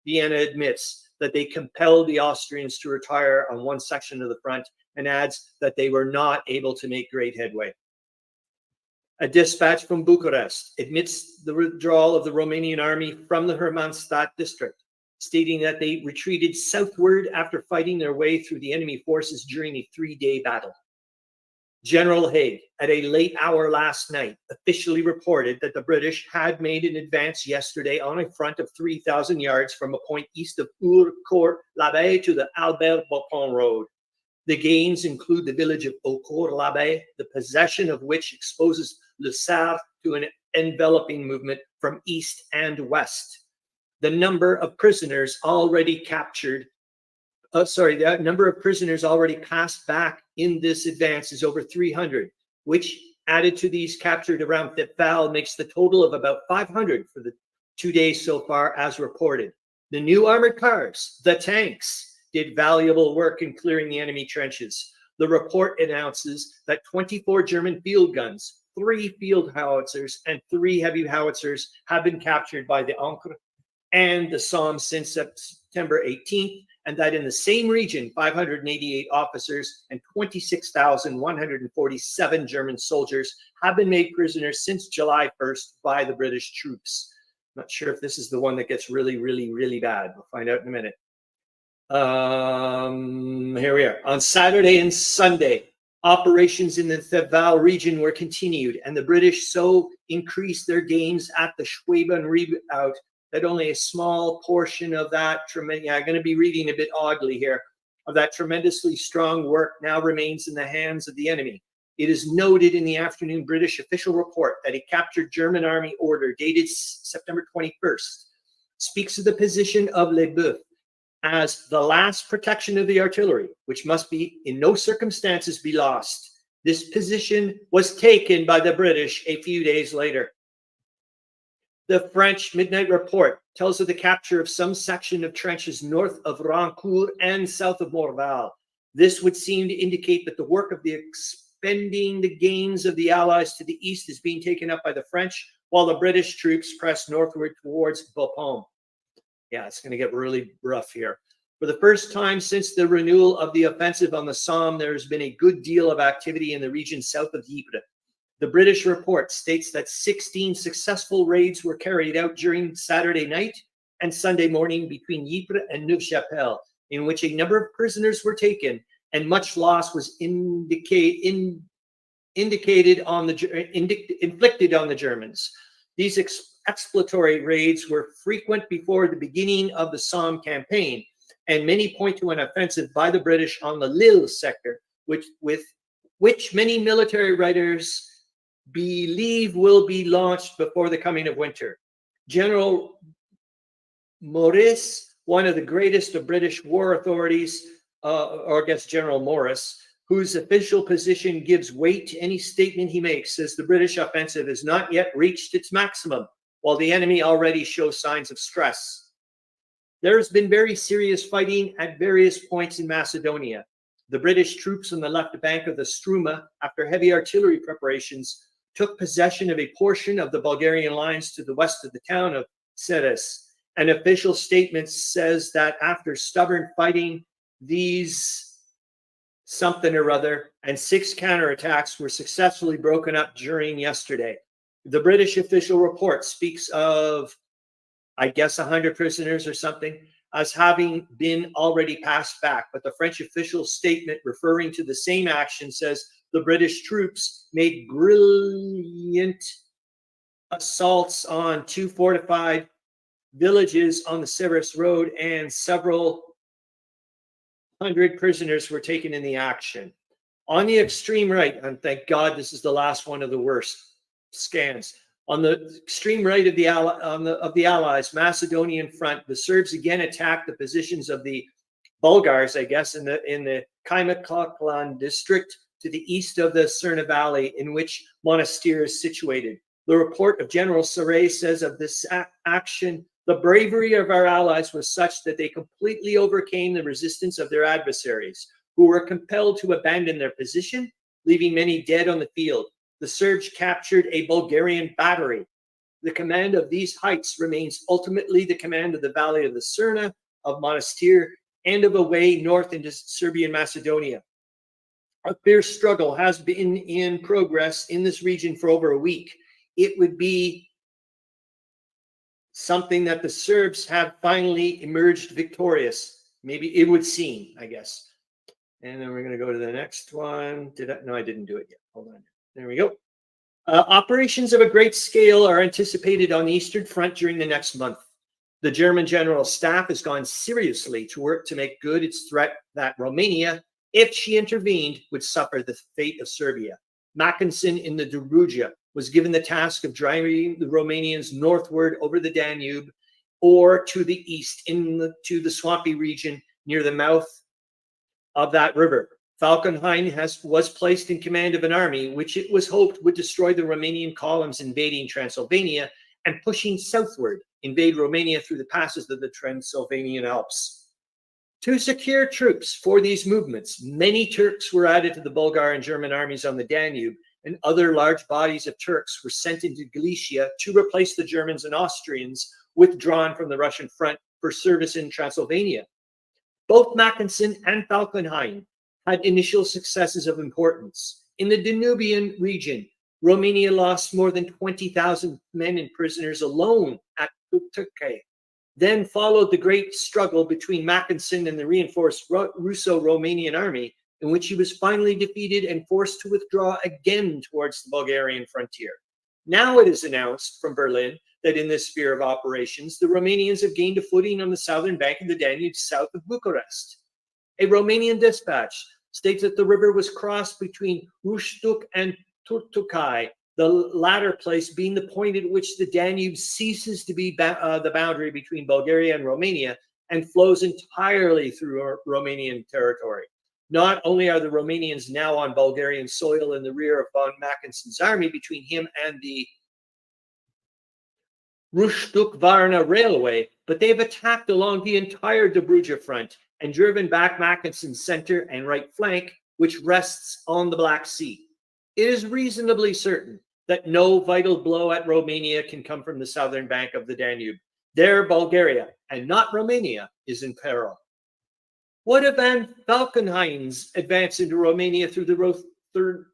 Vienna admits that they compelled the Austrians to retire on one section of the front and adds that they were not able to make great headway. A dispatch from Bucharest admits the withdrawal of the Romanian army from the Hermannstadt district, stating that they retreated southward after fighting their way through the enemy forces during a 3-day battle. General Haig, at a late hour last night, officially reported that the British had made an advance yesterday on a front of 3,000 yards from a point east of Eaucourt-l'Abbé to the Albert-Bapon Road. The gains include the village of Eaucourt-l'Abbé, the possession of which exposes Le Save to an enveloping movement from east and west. The number of prisoners already captured the number of prisoners already passed back in this advance is over 300, which added to these captured around Thiepval makes the total of about 500 for the 2 days so far as reported. The new armored cars, the tanks, did valuable work in clearing the enemy trenches. The report announces that 24 German field guns, 3 field howitzers, and 3 heavy howitzers have been captured by the Ancre and the Somme since September 18th, and that in the same region, 588 officers and 26,147 German soldiers have been made prisoners since July 1st by the British troops. Not sure if this is the one that gets really, really, really bad. We'll find out in a minute. Here we are. On Saturday and Sunday, operations in the Thiepval region were continued, and the British so increased their gains at the Schwaben redoubt that only a small portion of that, I'm going to be reading a bit oddly here, of that tremendously strong work now remains in the hands of the enemy. It is noted in the afternoon British official report that a captured German army order dated September 21st speaks of the position of Les Boeufs as the last protection of the artillery, which must be in no circumstances be lost. This position was taken by the British a few days later. The French Midnight Report tells of the capture of some section of trenches north of Rancourt and south of Morval. This would seem to indicate that the work of the expending the gains of the Allies to the east is being taken up by the French, while the British troops press northward towards Bapaume. Yeah, it's going to get really rough here. For the first time since the renewal of the offensive on the Somme, there has been a good deal of activity in the region south of Ypres. The British report states that 16 successful raids were carried out during Saturday night and Sunday morning between Ypres and Neuve-Chapelle, in which a number of prisoners were taken and much loss was inflicted on the Germans. These exploratory raids were frequent before the beginning of the Somme campaign, and many point to an offensive by the British on the Lille sector, which many military writers believe will be launched before the coming of winter. General Maurice, one of the greatest of British war authorities, or I guess General Morris, whose official position gives weight to any statement he makes, says the British offensive has not yet reached its maximum, while the enemy already shows signs of stress. There has been very serious fighting at various points in Macedonia. The British troops on the left bank of the Struma, after heavy artillery preparations, took possession of a portion of the Bulgarian lines to the west of the town of Ceres. An official statement says that after stubborn fighting, these something or other and 6 counterattacks were successfully broken up during yesterday. The British official report speaks of, I guess, 100 prisoners or something as having been already passed back, but the French official statement referring to the same action says the British troops made brilliant assaults on 2 fortified villages on the Ceres Road, and several hundred prisoners were taken in the action. On the extreme right, and thank God this is the last one of the worst scans, on the extreme right of the Allies' Macedonian front, the Serbs again attacked the positions of the Bulgars, I guess, in the Kaymaklan district to the east of the Cerna Valley, in which Monastir is situated. The report of General Sorrel says of this action, the bravery of our allies was such that they completely overcame the resistance of their adversaries, who were compelled to abandon their position, leaving many dead on the field. The Serbs captured a Bulgarian battery. The command of these heights remains ultimately the command of the valley of the Cerna, of Monastir, and of a way north into Serbian Macedonia. A fierce struggle has been in progress in this region for over a week. It would be something that the Serbs have finally emerged victorious. Maybe it would seem, I guess. And then we're going to go to the next one. No, I didn't do it yet. Hold on. There we go. Operations of a great scale are anticipated on the Eastern Front during the next month. The German General Staff has gone seriously to work to make good its threat that Romania, if she intervened, would suffer the fate of Serbia. Mackensen in the Dobruja was given the task of driving the Romanians northward over the Danube or to the east to the swampy region near the mouth of that river. Falkenhayn was placed in command of an army which it was hoped would destroy the Romanian columns invading Transylvania and pushing southward, invade Romania through the passes of the Transylvanian Alps. To secure troops for these movements, many Turks were added to the Bulgar and German armies on the Danube, and other large bodies of Turks were sent into Galicia to replace the Germans and Austrians withdrawn from the Russian front for service in Transylvania. Both Mackensen and Falkenhayn had initial successes of importance. In the Danubian region, Romania lost more than 20,000 men and prisoners alone at Tukay. Then followed the great struggle between Mackensen and the reinforced Russo-Romanian army, in which he was finally defeated and forced to withdraw again towards the Bulgarian frontier. Now it is announced from Berlin that in this sphere of operations, the Romanians have gained a footing on the southern bank of the Danube south of Bucharest. A Romanian dispatch states that the river was crossed between Ruștuc and Turtucai, the latter place being the point at which the Danube ceases to be the boundary between Bulgaria and Romania and flows entirely through Romanian territory. Not only are the Romanians now on Bulgarian soil in the rear of von Mackensen's army between him and the Ruștuc-Varna railway, but they have attacked along the entire Dobruja front and driven back Mackensen's center and right flank, which rests on the Black Sea. It is reasonably certain that no vital blow at Romania can come from the southern bank of the Danube. There, Bulgaria, and not Romania, is in peril. What of Van Falkenhayn's advance into Romania through the Roththurn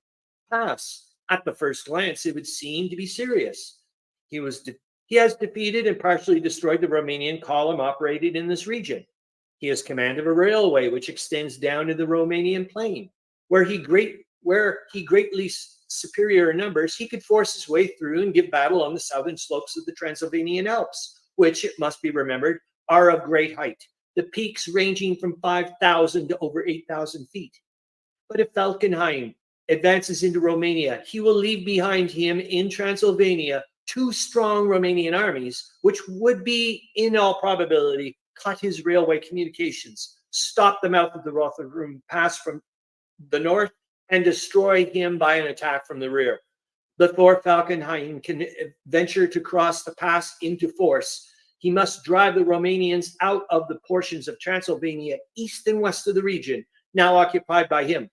Pass? At the first glance, it would seem to be serious. He has defeated and partially destroyed the Romanian column operated in this region. He has command of a railway which extends down to the Romanian plain, where he greatly superior in numbers, he could force his way through and give battle on the southern slopes of the Transylvanian Alps, which, it must be remembered, are of great height. the peaks ranging from 5,000 to over 8,000 feet. But if Falkenhayn advances into Romania, he will leave behind him in Transylvania 2 strong Romanian armies, which would be, in all probability, cut his railway communications, stop the mouth of the Rotherham Pass from the north, and destroy him by an attack from the rear. Before Falkenhayn can venture to cross the pass into force, he must drive the Romanians out of the portions of Transylvania east and west of the region, now occupied by him.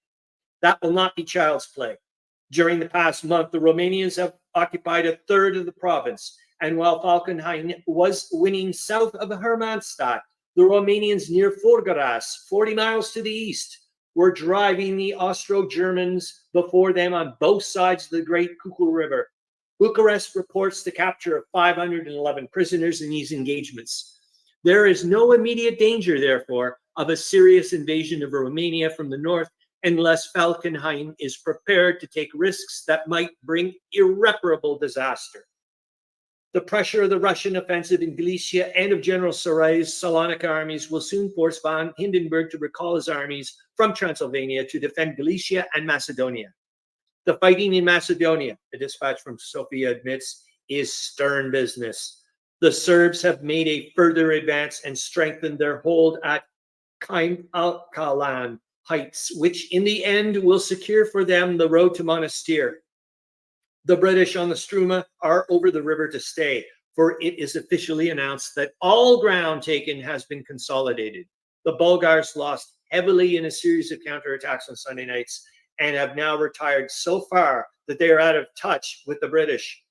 That will not be child's play. During the past month, the Romanians have occupied a third of the province, and while Falkenhayn was winning south of Hermannstadt, the Romanians near Forgaras, 40 miles to the east, were driving the Austro-Germans before them on both sides of the Great Kukul River. Bucharest reports the capture of 511 prisoners in these engagements. There is no immediate danger, therefore, of a serious invasion of Romania from the north unless Falkenhayn is prepared to take risks that might bring irreparable disaster. The pressure of the Russian offensive in Galicia and of General Sorrel's Salonika armies will soon force von Hindenburg to recall his armies from Transylvania to defend Galicia and Macedonia. The fighting in Macedonia, a dispatch from Sofia admits, is stern business. The Serbs have made a further advance and strengthened their hold at Kaimkalan heights, which in the end will secure for them the road to Monastir. The British on the Struma are over the river to stay, for it is officially announced that all ground taken has been consolidated. The Bulgars lost heavily in a series of counterattacks on Sunday nights and have now retired so far that they are out of touch with the British.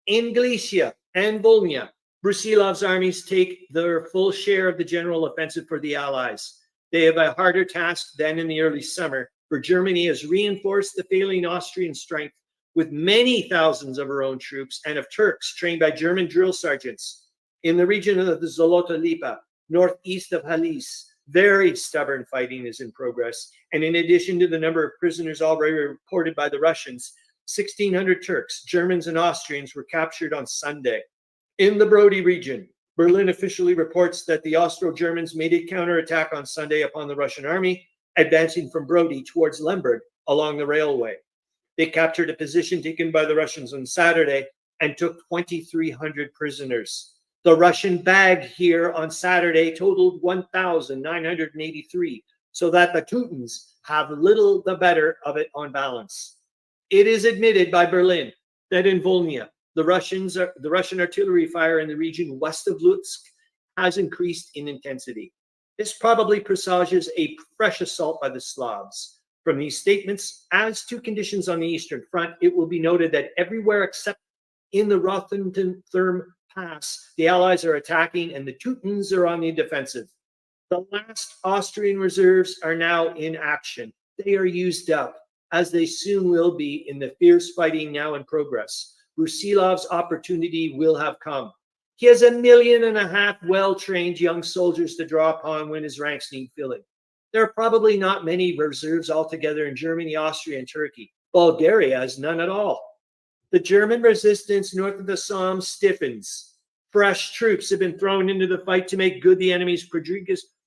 In Galicia and Volhynia, Brusilov's armies take their full share of the general offensive for the Allies. They have a harder task than in the early summer, for Germany has reinforced the failing Austrian strength with many thousands of her own troops and of Turks trained by German drill sergeants. In the region of the Zolota Lipa, northeast of Halis, very stubborn fighting is in progress, and in addition to the number of prisoners already reported by the Russians, 1,600 Turks, Germans, and Austrians were captured on Sunday. In the Brody region, Berlin officially reports that the Austro-Germans made a counterattack on Sunday upon the Russian army, advancing from Brody towards Lemberg along the railway. They captured a position taken by the Russians on Saturday and took 2,300 prisoners. The Russian bag here on Saturday totaled 1,983, so that the Teutons have little the better of it on balance. It is admitted by Berlin that in Volhynia, the Russian artillery fire in the region west of Lutsk has increased in intensity. This probably presages a fresh assault by the Slavs. From these statements, as to conditions on the Eastern Front, it will be noted that everywhere except in the Rothenthurm Pass, the Allies are attacking and the Teutons are on the defensive. The last Austrian reserves are now in action. They are used up, as they soon will be in the fierce fighting now in progress. Brusilov's opportunity will have come. He has 1.5 million well-trained young soldiers to draw upon when his ranks need filling. There are probably not many reserves altogether in Germany, Austria, and Turkey. Bulgaria has none at all. The German resistance north of the Somme stiffens. Fresh troops have been thrown into the fight to make good the enemy's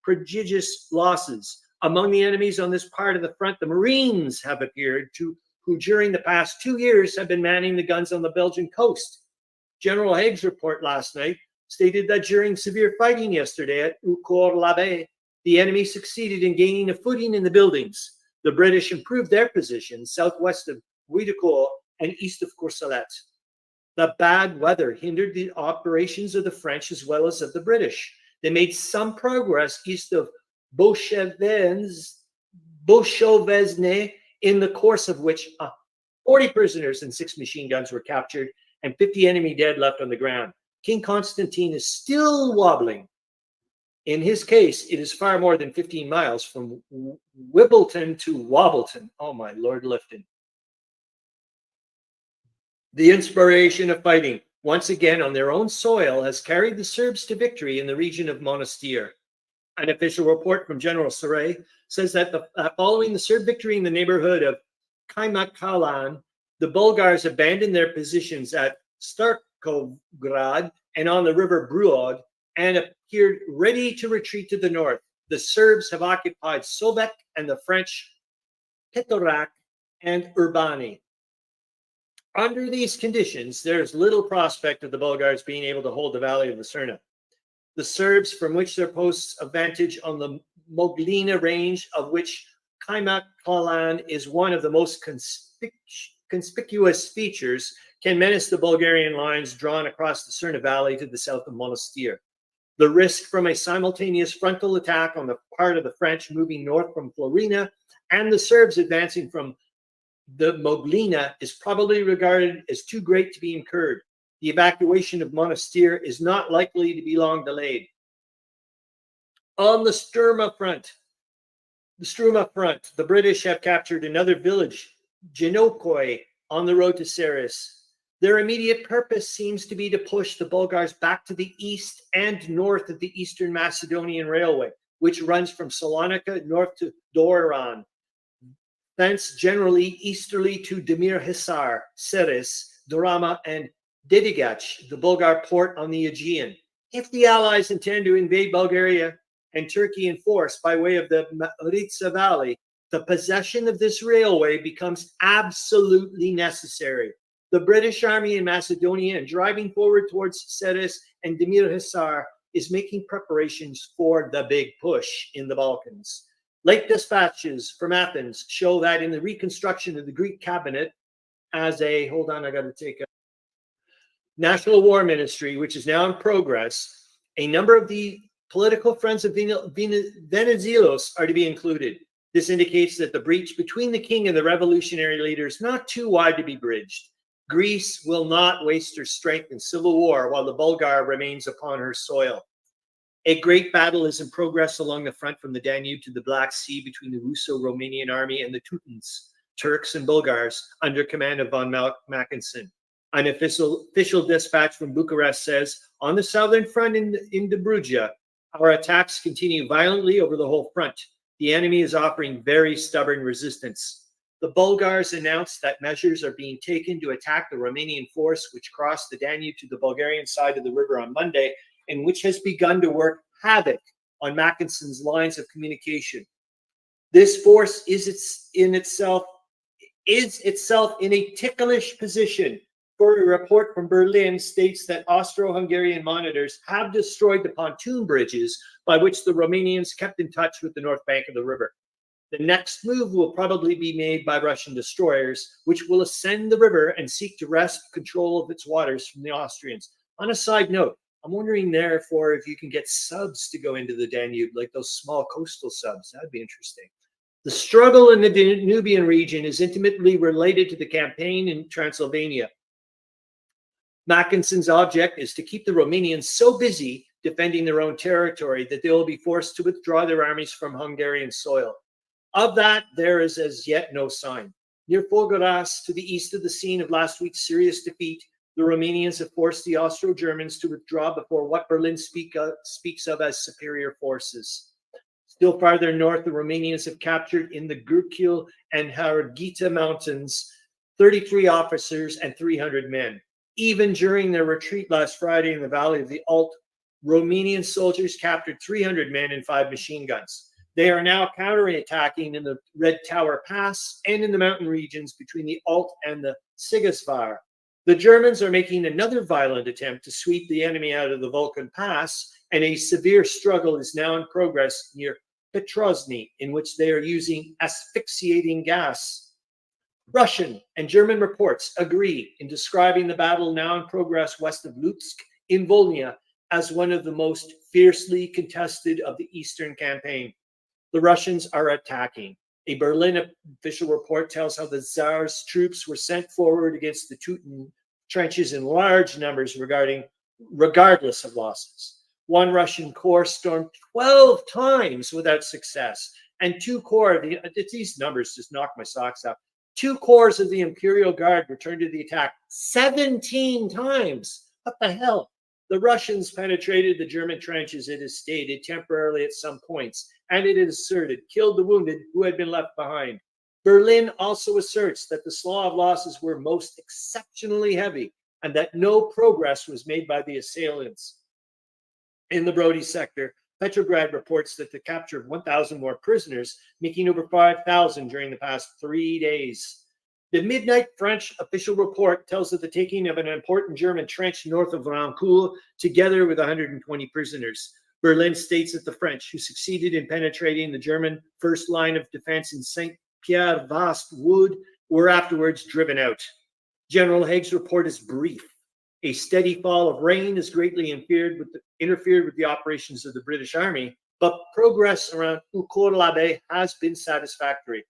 prodigious losses. Among the enemies on this part of the front, the Marines have appeared, who during the past 2 years have been manning the guns on the Belgian coast. General Haig's report last night stated that during severe fighting yesterday at Ucourt-l'Abbé, the enemy succeeded in gaining a footing in the buildings. The British improved their position southwest of Guidecourt and east of Courcelette. The bad weather hindered the operations of the French as well as of the British. They made some progress east of Beauchevesne, in the course of which 40 prisoners and 6 machine guns were captured and 50 enemy dead left on the ground. King Constantine is still wobbling. In his case, it is far more than 15 miles from Wibbleton to Wobbleton. Oh, my Lord Lifton. The inspiration of fighting, once again on their own soil, has carried the Serbs to victory in the region of Monastir. An official report from General Sorrel says that following the Serb victory in the neighborhood of Kaimakkalan, the Bulgars abandoned their positions at Starkovgrad and on the river Bruod and appeared ready to retreat to the north. The Serbs have occupied Sobek and the French Pitorak and Urbani. Under these conditions, there's little prospect of the Bulgars being able to hold the valley of the Cerna. The Serbs, from which their posts of vantage on the Moglina range, of which Kaimak Kalan is one of the most conspicuous features, can menace the Bulgarian lines drawn across the Cerna Valley to the south of Monastir. The risk from a simultaneous frontal attack on the part of the French moving north from Florina and the Serbs advancing from the Moglina is probably regarded as too great to be incurred. The evacuation of Monastir is not likely to be long delayed. On the Struma front, the British have captured another village, Genokoi, on the road to Ceres. Their immediate purpose seems to be to push the Bulgars back to the east and north of the Eastern Macedonian Railway, which runs from Salonika north to Doiran, thence generally easterly to Demir Hisar, Ceres, Dorama, and Dedigac, the Bulgar port on the Aegean. If the Allies intend to invade Bulgaria and Turkey in force by way of the Maritsa Valley, the possession of this railway becomes absolutely necessary. The British army in Macedonia and driving forward towards Ceres and Demir Hisar is making preparations for the big push in the Balkans. Late dispatches from Athens show that in the reconstruction of the Greek cabinet as a, National War Ministry, which is now in progress, a number of the political friends of Venizelos are to be included. This indicates that the breach between the king and the revolutionary leader is not too wide to be bridged. Greece will not waste her strength in civil war while the Bulgar remains upon her soil. A great battle is in progress along the front from the Danube to the Black Sea between the Russo-Romanian army and the Teutons, Turks and Bulgars, under command of von Mackensen. An official dispatch from Bucharest says, on the southern front in Dobruja, our attacks continue violently over the whole front. The enemy is offering very stubborn resistance. The Bulgars announced that measures are being taken to attack the Romanian force which crossed the Danube to the Bulgarian side of the river on Monday, and which has begun to work havoc on Mackensen's lines of communication. This force is itself in a ticklish position, for a report from Berlin states that Austro-Hungarian monitors have destroyed the pontoon bridges by which the Romanians kept in touch with the north bank of the river. The next move will probably be made by Russian destroyers, which will ascend the river and seek to wrest control of its waters from the Austrians. On a side note, I'm wondering, therefore, if you can get subs to go into the Danube, like those small coastal subs. That'd be interesting. The struggle in the Danubian region is intimately related to the campaign in Transylvania. Mackensen's object is to keep the Romanians so busy defending their own territory that they will be forced to withdraw their armies from Hungarian soil. Of that, there is as yet no sign. Near Fogaras, to the east of the scene of last week's serious defeat, the Romanians have forced the Austro-Germans to withdraw before what Berlin speaks of as superior forces. Still farther north, the Romanians have captured in the Gurkil and Harghita mountains 33 officers and 300 men. Even during their retreat last Friday in the valley of the Alt, Romanian soldiers captured 300 men and 5 machine guns. They are now counterattacking in the Red Tower Pass and in the mountain regions between the Alt and the Sigasvar. The Germans are making another violent attempt to sweep the enemy out of the Vulcan Pass, and a severe struggle is now in progress near Petrozny, in which they are using asphyxiating gas. Russian and German reports agree in describing the battle now in progress west of Lutsk in Volhynia as one of the most fiercely contested of the Eastern campaign. The Russians are attacking. A Berlin official report tells how the Tsar's troops were sent forward against the Teuton trenches in large numbers regardless of losses. One Russian corps stormed 12 times without success, and 2 corps, these numbers just knock my socks off. 2 corps of the Imperial Guard returned to the attack 17 times. What the hell? The Russians penetrated the German trenches, it is stated, temporarily at some points, and it is asserted, killed the wounded who had been left behind. Berlin also asserts that the Slav losses were most exceptionally heavy and that no progress was made by the assailants. In the Brody sector, Petrograd reports that the capture of 1,000 more prisoners, making over 5,000 during the past 3 days. The midnight French official report tells of the taking of an important German trench north of Rancourt, together with 120 prisoners. Berlin states that the French, who succeeded in penetrating the German first line of defense in Saint-Pierre-Vaast-Wood, were afterwards driven out. General Haig's report is brief. A steady fall of rain has greatly interfered with the operations of the British Army, but progress around Ucourt-l'Abbé has been satisfactory.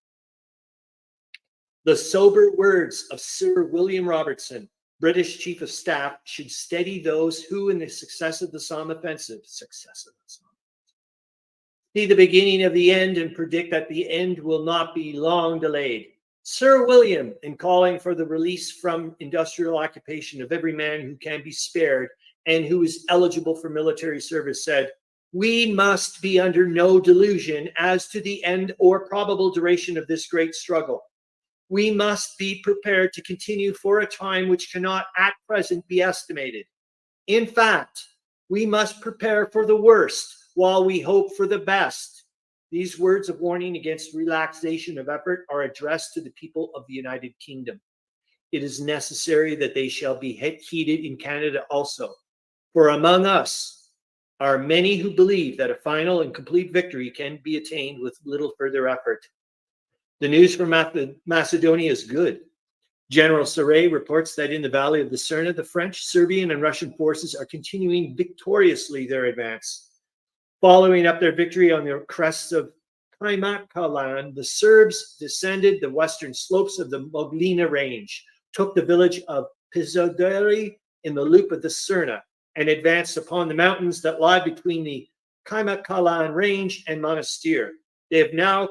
The sober words of Sir William Robertson, British Chief of Staff, should steady those who, in the success of the Somme offensive, see the beginning of the end and predict that the end will not be long delayed. Sir William, in calling for the release from industrial occupation of every man who can be spared and who is eligible for military service, said, "We must be under no delusion as to the end or probable duration of this great struggle. We must be prepared to continue for a time which cannot at present be estimated. In fact, we must prepare for the worst while we hope for the best." These words of warning against relaxation of effort are addressed to the people of the United Kingdom. It is necessary that they shall be heeded in Canada also, for among us are many who believe that a final and complete victory can be attained with little further effort. The news from Macedonia is good. General Sorrel reports that in the valley of the Cerna, the French, Serbian, and Russian forces are continuing victoriously their advance. Following up their victory on the crests of Kajmakalan, the Serbs descended the western slopes of the Moglina range, took the village of Pizoderi in the loop of the Cerna, and advanced upon the mountains that lie between the Kajmakalan range and Monastir. They have now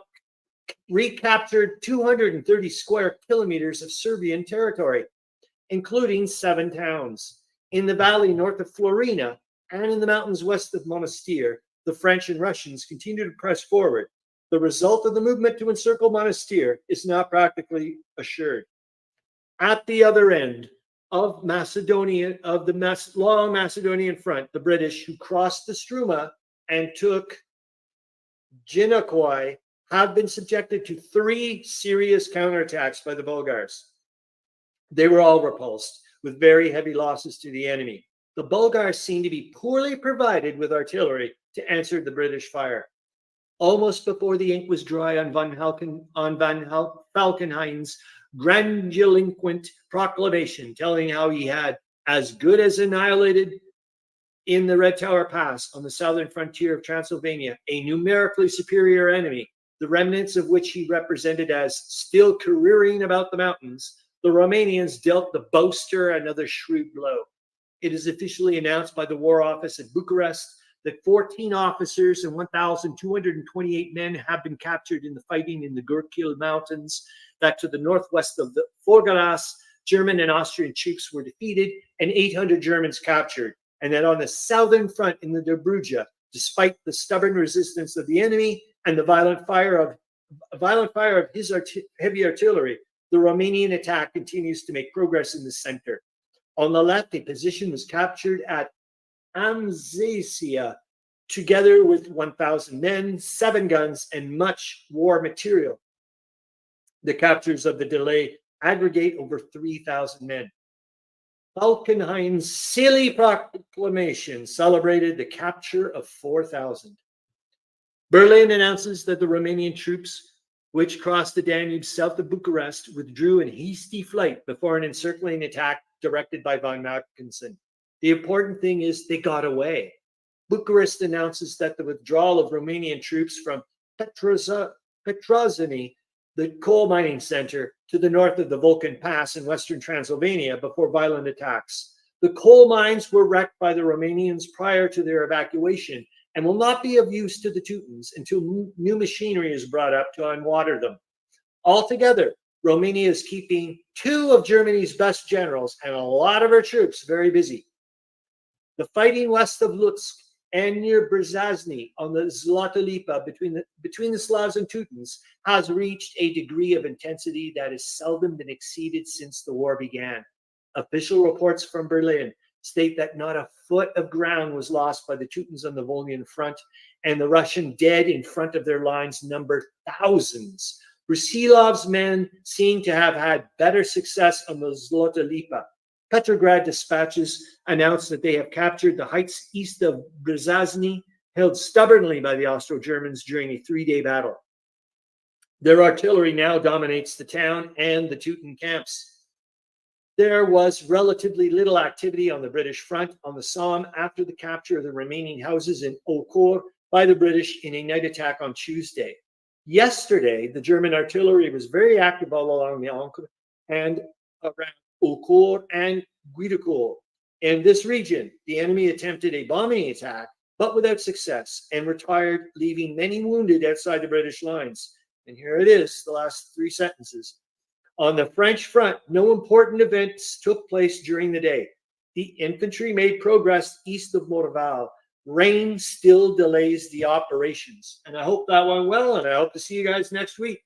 recaptured 230 square kilometers of Serbian territory, including 7 towns. In the valley north of Florina and in the mountains west of Monastir, the French and Russians continue to press forward. The result of the movement to encircle Monastir is now practically assured. At the other end of Macedonia, of the long Macedonian front, the British, who crossed the Struma and took Ginokoi, have been subjected to 3 serious counterattacks by the Bulgars. They were all repulsed, with very heavy losses to the enemy. The Bulgars seem to be poorly provided with artillery to answer the British fire. Almost before the ink was dry on Van Falkenhayn's grandiloquent proclamation telling how he had as good as annihilated in the Red Tower Pass on the southern frontier of Transylvania a numerically superior enemy, the remnants of which he represented as still careering about the mountains, the Romanians dealt the boaster another shrewd blow. It is officially announced by the War Office at Bucharest that 14 officers and 1,228 men have been captured in the fighting in the Gurkil Mountains, that to the northwest of the Forgaras, German and Austrian troops were defeated and 800 Germans captured, and that on the southern front in the Dobruja, despite the stubborn resistance of the enemy and the violent fire of his heavy artillery, the Romanian attack continues to make progress in the center. On the left, a position was captured at Amzesia, together with 1,000 men, 7 guns, and much war material. The captures of the delay aggregate over 3,000 men. Falkenhayn's silly proclamation celebrated the capture of 4,000. Berlin announces that the Romanian troops, which crossed the Danube south of Bucharest, withdrew in hasty flight before an encircling attack directed by von Mackensen. The important thing is they got away. Bucharest announces that the withdrawal of Romanian troops from Petrozani, the coal mining center, to the north of the Vulcan Pass in western Transylvania before violent attacks. The coal mines were wrecked by the Romanians prior to their evacuation and will not be of use to the Teutons until new machinery is brought up to unwater them. Altogether, Romania is keeping 2 of Germany's best generals and a lot of her troops very busy. The fighting west of Lutsk and near Brezazny on the Zlatolipa between the Slavs and Teutons has reached a degree of intensity that has seldom been exceeded since the war began. Official reports from Berlin state that not a foot of ground was lost by the Teutons on the Volhynian front, and the Russian dead in front of their lines numbered thousands. Brusilov's men seem to have had better success on the Zlota Lipa. Petrograd dispatches announced that they have captured the heights east of Brezazny, held stubbornly by the Austro-Germans during a 3-day battle. Their artillery now dominates the town and the Teuton camps. There was relatively little activity on the British front on the Somme after the capture of the remaining houses in Eaucourt by the British in a night attack on Tuesday. Yesterday, the German artillery was very active all along the Ancre and around Eaucourt and Guidocourt. In this region, the enemy attempted a bombing attack, but without success, and retired, leaving many wounded outside the British lines. And here it is, the last 3 sentences. On the French front, no important events took place during the day. The infantry made progress east of Morval. Rain still delays the operations. And I hope that went well, and I hope to see you guys next week.